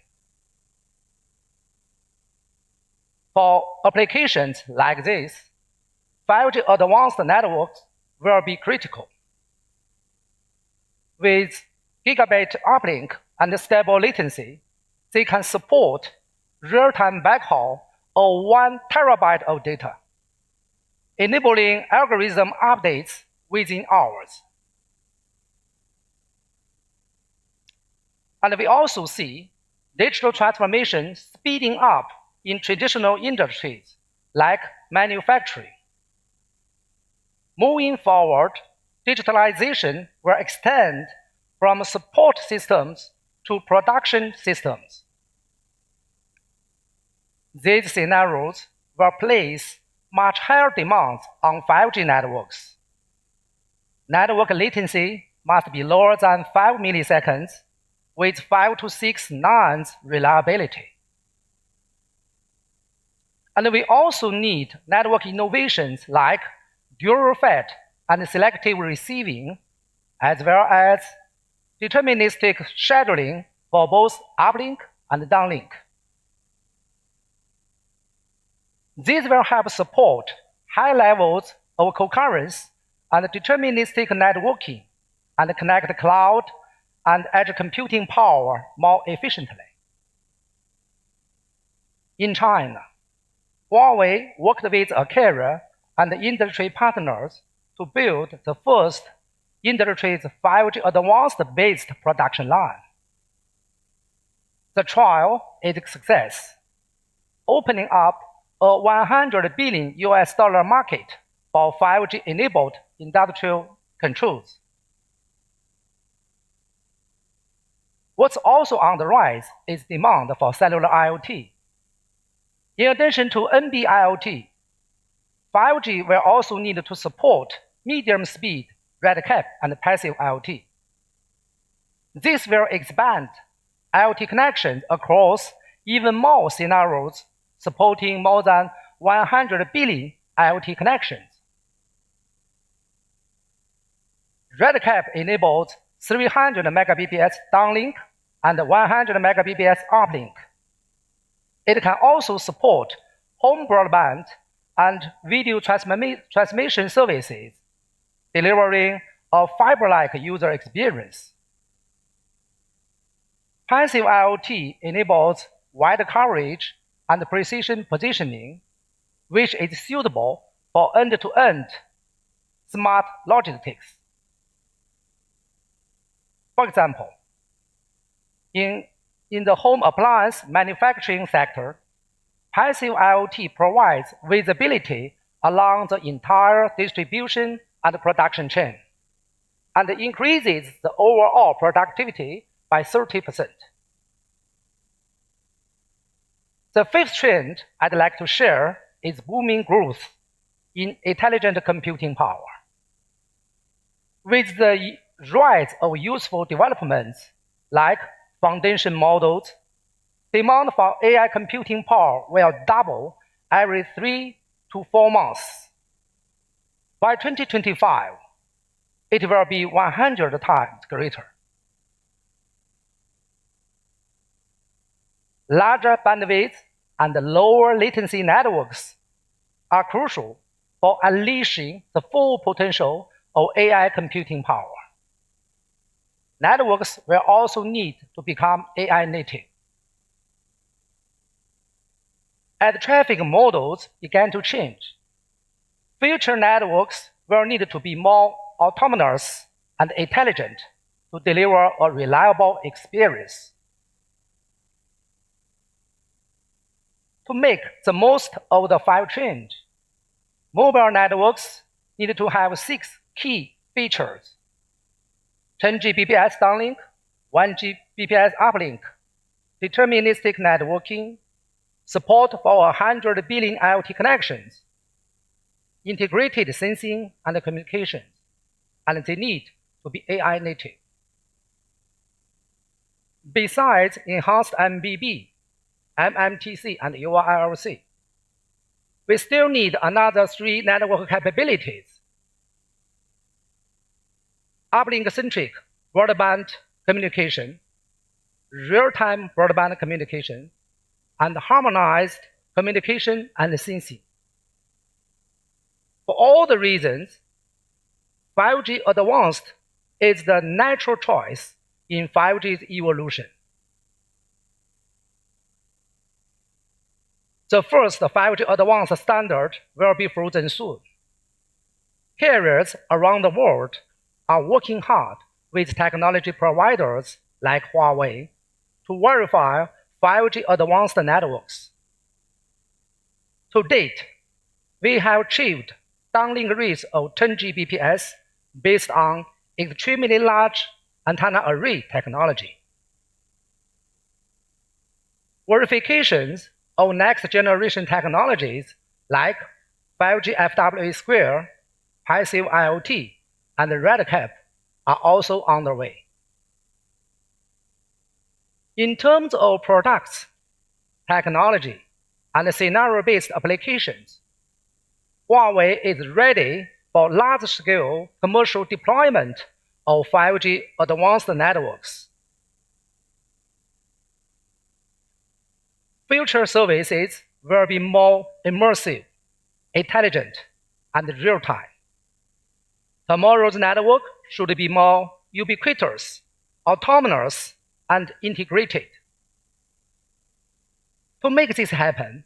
For applications like this, 5G advanced networks will be critical. With gigabit uplink and stable latency, they can support real-time backhaul of 1 terabyte of data, enabling algorithm updates within hours. And we also see digital transformation speeding up in traditional industries like manufacturing. Moving forward, digitalization will extend from support systems to production systems. These scenarios will place much higher demands on 5G networks. Network latency must be lower than 5 milliseconds with 5 to 6 nines reliability. And we also need network innovations like dual FET and selective receiving, as well as deterministic scheduling for both uplink and downlink. These will help support high levels of concurrence and deterministic networking and connect the cloud and edge computing power more efficiently. In China, Huawei worked with a carrier and industry partners to build the first industry's 5G advanced-based production line. The trial is a success, opening up a $100 billion market for 5G-enabled industrial controls. What's also on the rise is demand for cellular IoT. In addition to NB-IoT, 5G will also need to support medium-speed RedCap and passive IoT. This will expand IoT connections across even more scenarios, supporting more than 100 billion IoT connections. RedCap enables 300 Mbps downlink and 100 Mbps uplink. It can also support home broadband and video transmission services, delivering a fiber-like user experience. Passive IoT enables wide coverage and precision positioning, which is suitable for end-to-end smart logistics. For example, in the home appliance manufacturing sector, passive IoT provides visibility along the entire distribution and production chain and increases the overall productivity by 30%. The fifth trend I'd like to share is booming growth in intelligent computing power. With the rise of useful developments like foundation models, demand for AI computing power will double every 3 to 4 months. By 2025, it will be 100 times greater. Larger bandwidth and lower latency networks are crucial for unleashing the full potential of AI computing power. Networks will also need to become AI native. As traffic models begin to change, future networks will need to be more autonomous and intelligent to deliver a reliable experience. To make the most of the 5 trends, mobile networks need to have 6 key features: 10 Gbps downlink, 1 Gbps uplink, deterministic networking, support for 100 billion IoT connections, integrated sensing and communications, and they need to be AI native. Besides enhanced MBB, MMTC, and URLC, we still need another 3 network capabilities: uplink-centric broadband communication, real-time broadband communication, and harmonized communication and sensing. For all the reasons, 5G Advanced is the natural choice in 5G's evolution. The first 5G Advanced standard will be frozen soon. Carriers around the world are working hard with technology providers like Huawei to verify 5G Advanced networks. To date, we have achieved downlink rates of 10 Gbps based on extremely large antenna array technology. Verifications of next-generation technologies like 5G FWA2, passive IoT, and RedCap are also on the way. In terms of products, technology, and scenario-based applications, Huawei is ready for large-scale commercial deployment of 5G Advanced networks. Future services will be more immersive, intelligent, and real-time. Tomorrow's network should be more ubiquitous, autonomous, and integrated. To make this happen,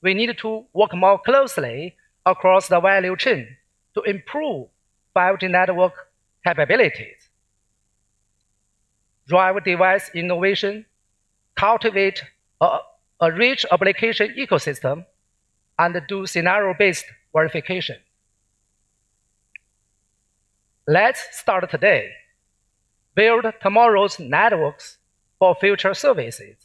we need to work more closely across the value chain to improve 5G network capabilities, drive device innovation, cultivate a rich application ecosystem, and do scenario-based verification. Let's start today. Build tomorrow's networks for future services.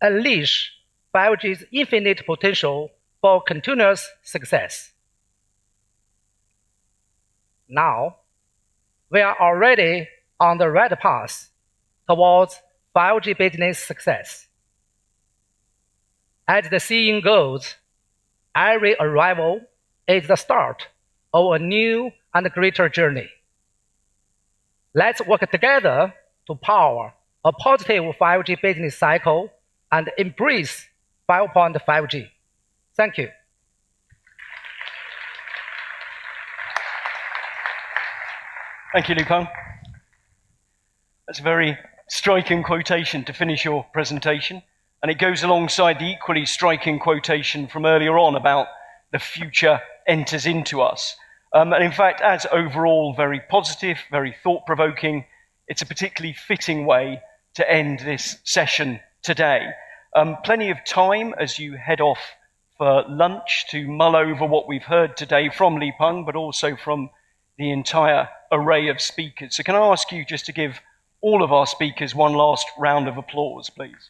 Unleash 5G's infinite potential for continuous success. Now, we are already on the right path towards 5G business success. As the saying goes, every arrival is the start of a new and greater journey. Let's work together to power a positive 5G business cycle and embrace 5.5G. Thank you. Thank you, Lupin. That's a very striking quotation to finish your presentation, and it goes alongside the equally striking quotation from earlier on about the future enters into us. And in fact, as overall very positive, very thought-provoking, it's a particularly fitting way to end this session today. Plenty of time as you head off for lunch to mull over what we've heard today from Li Peng, but also from the entire array of speakers. So can I ask you just to give all of our speakers one last round of applause, please?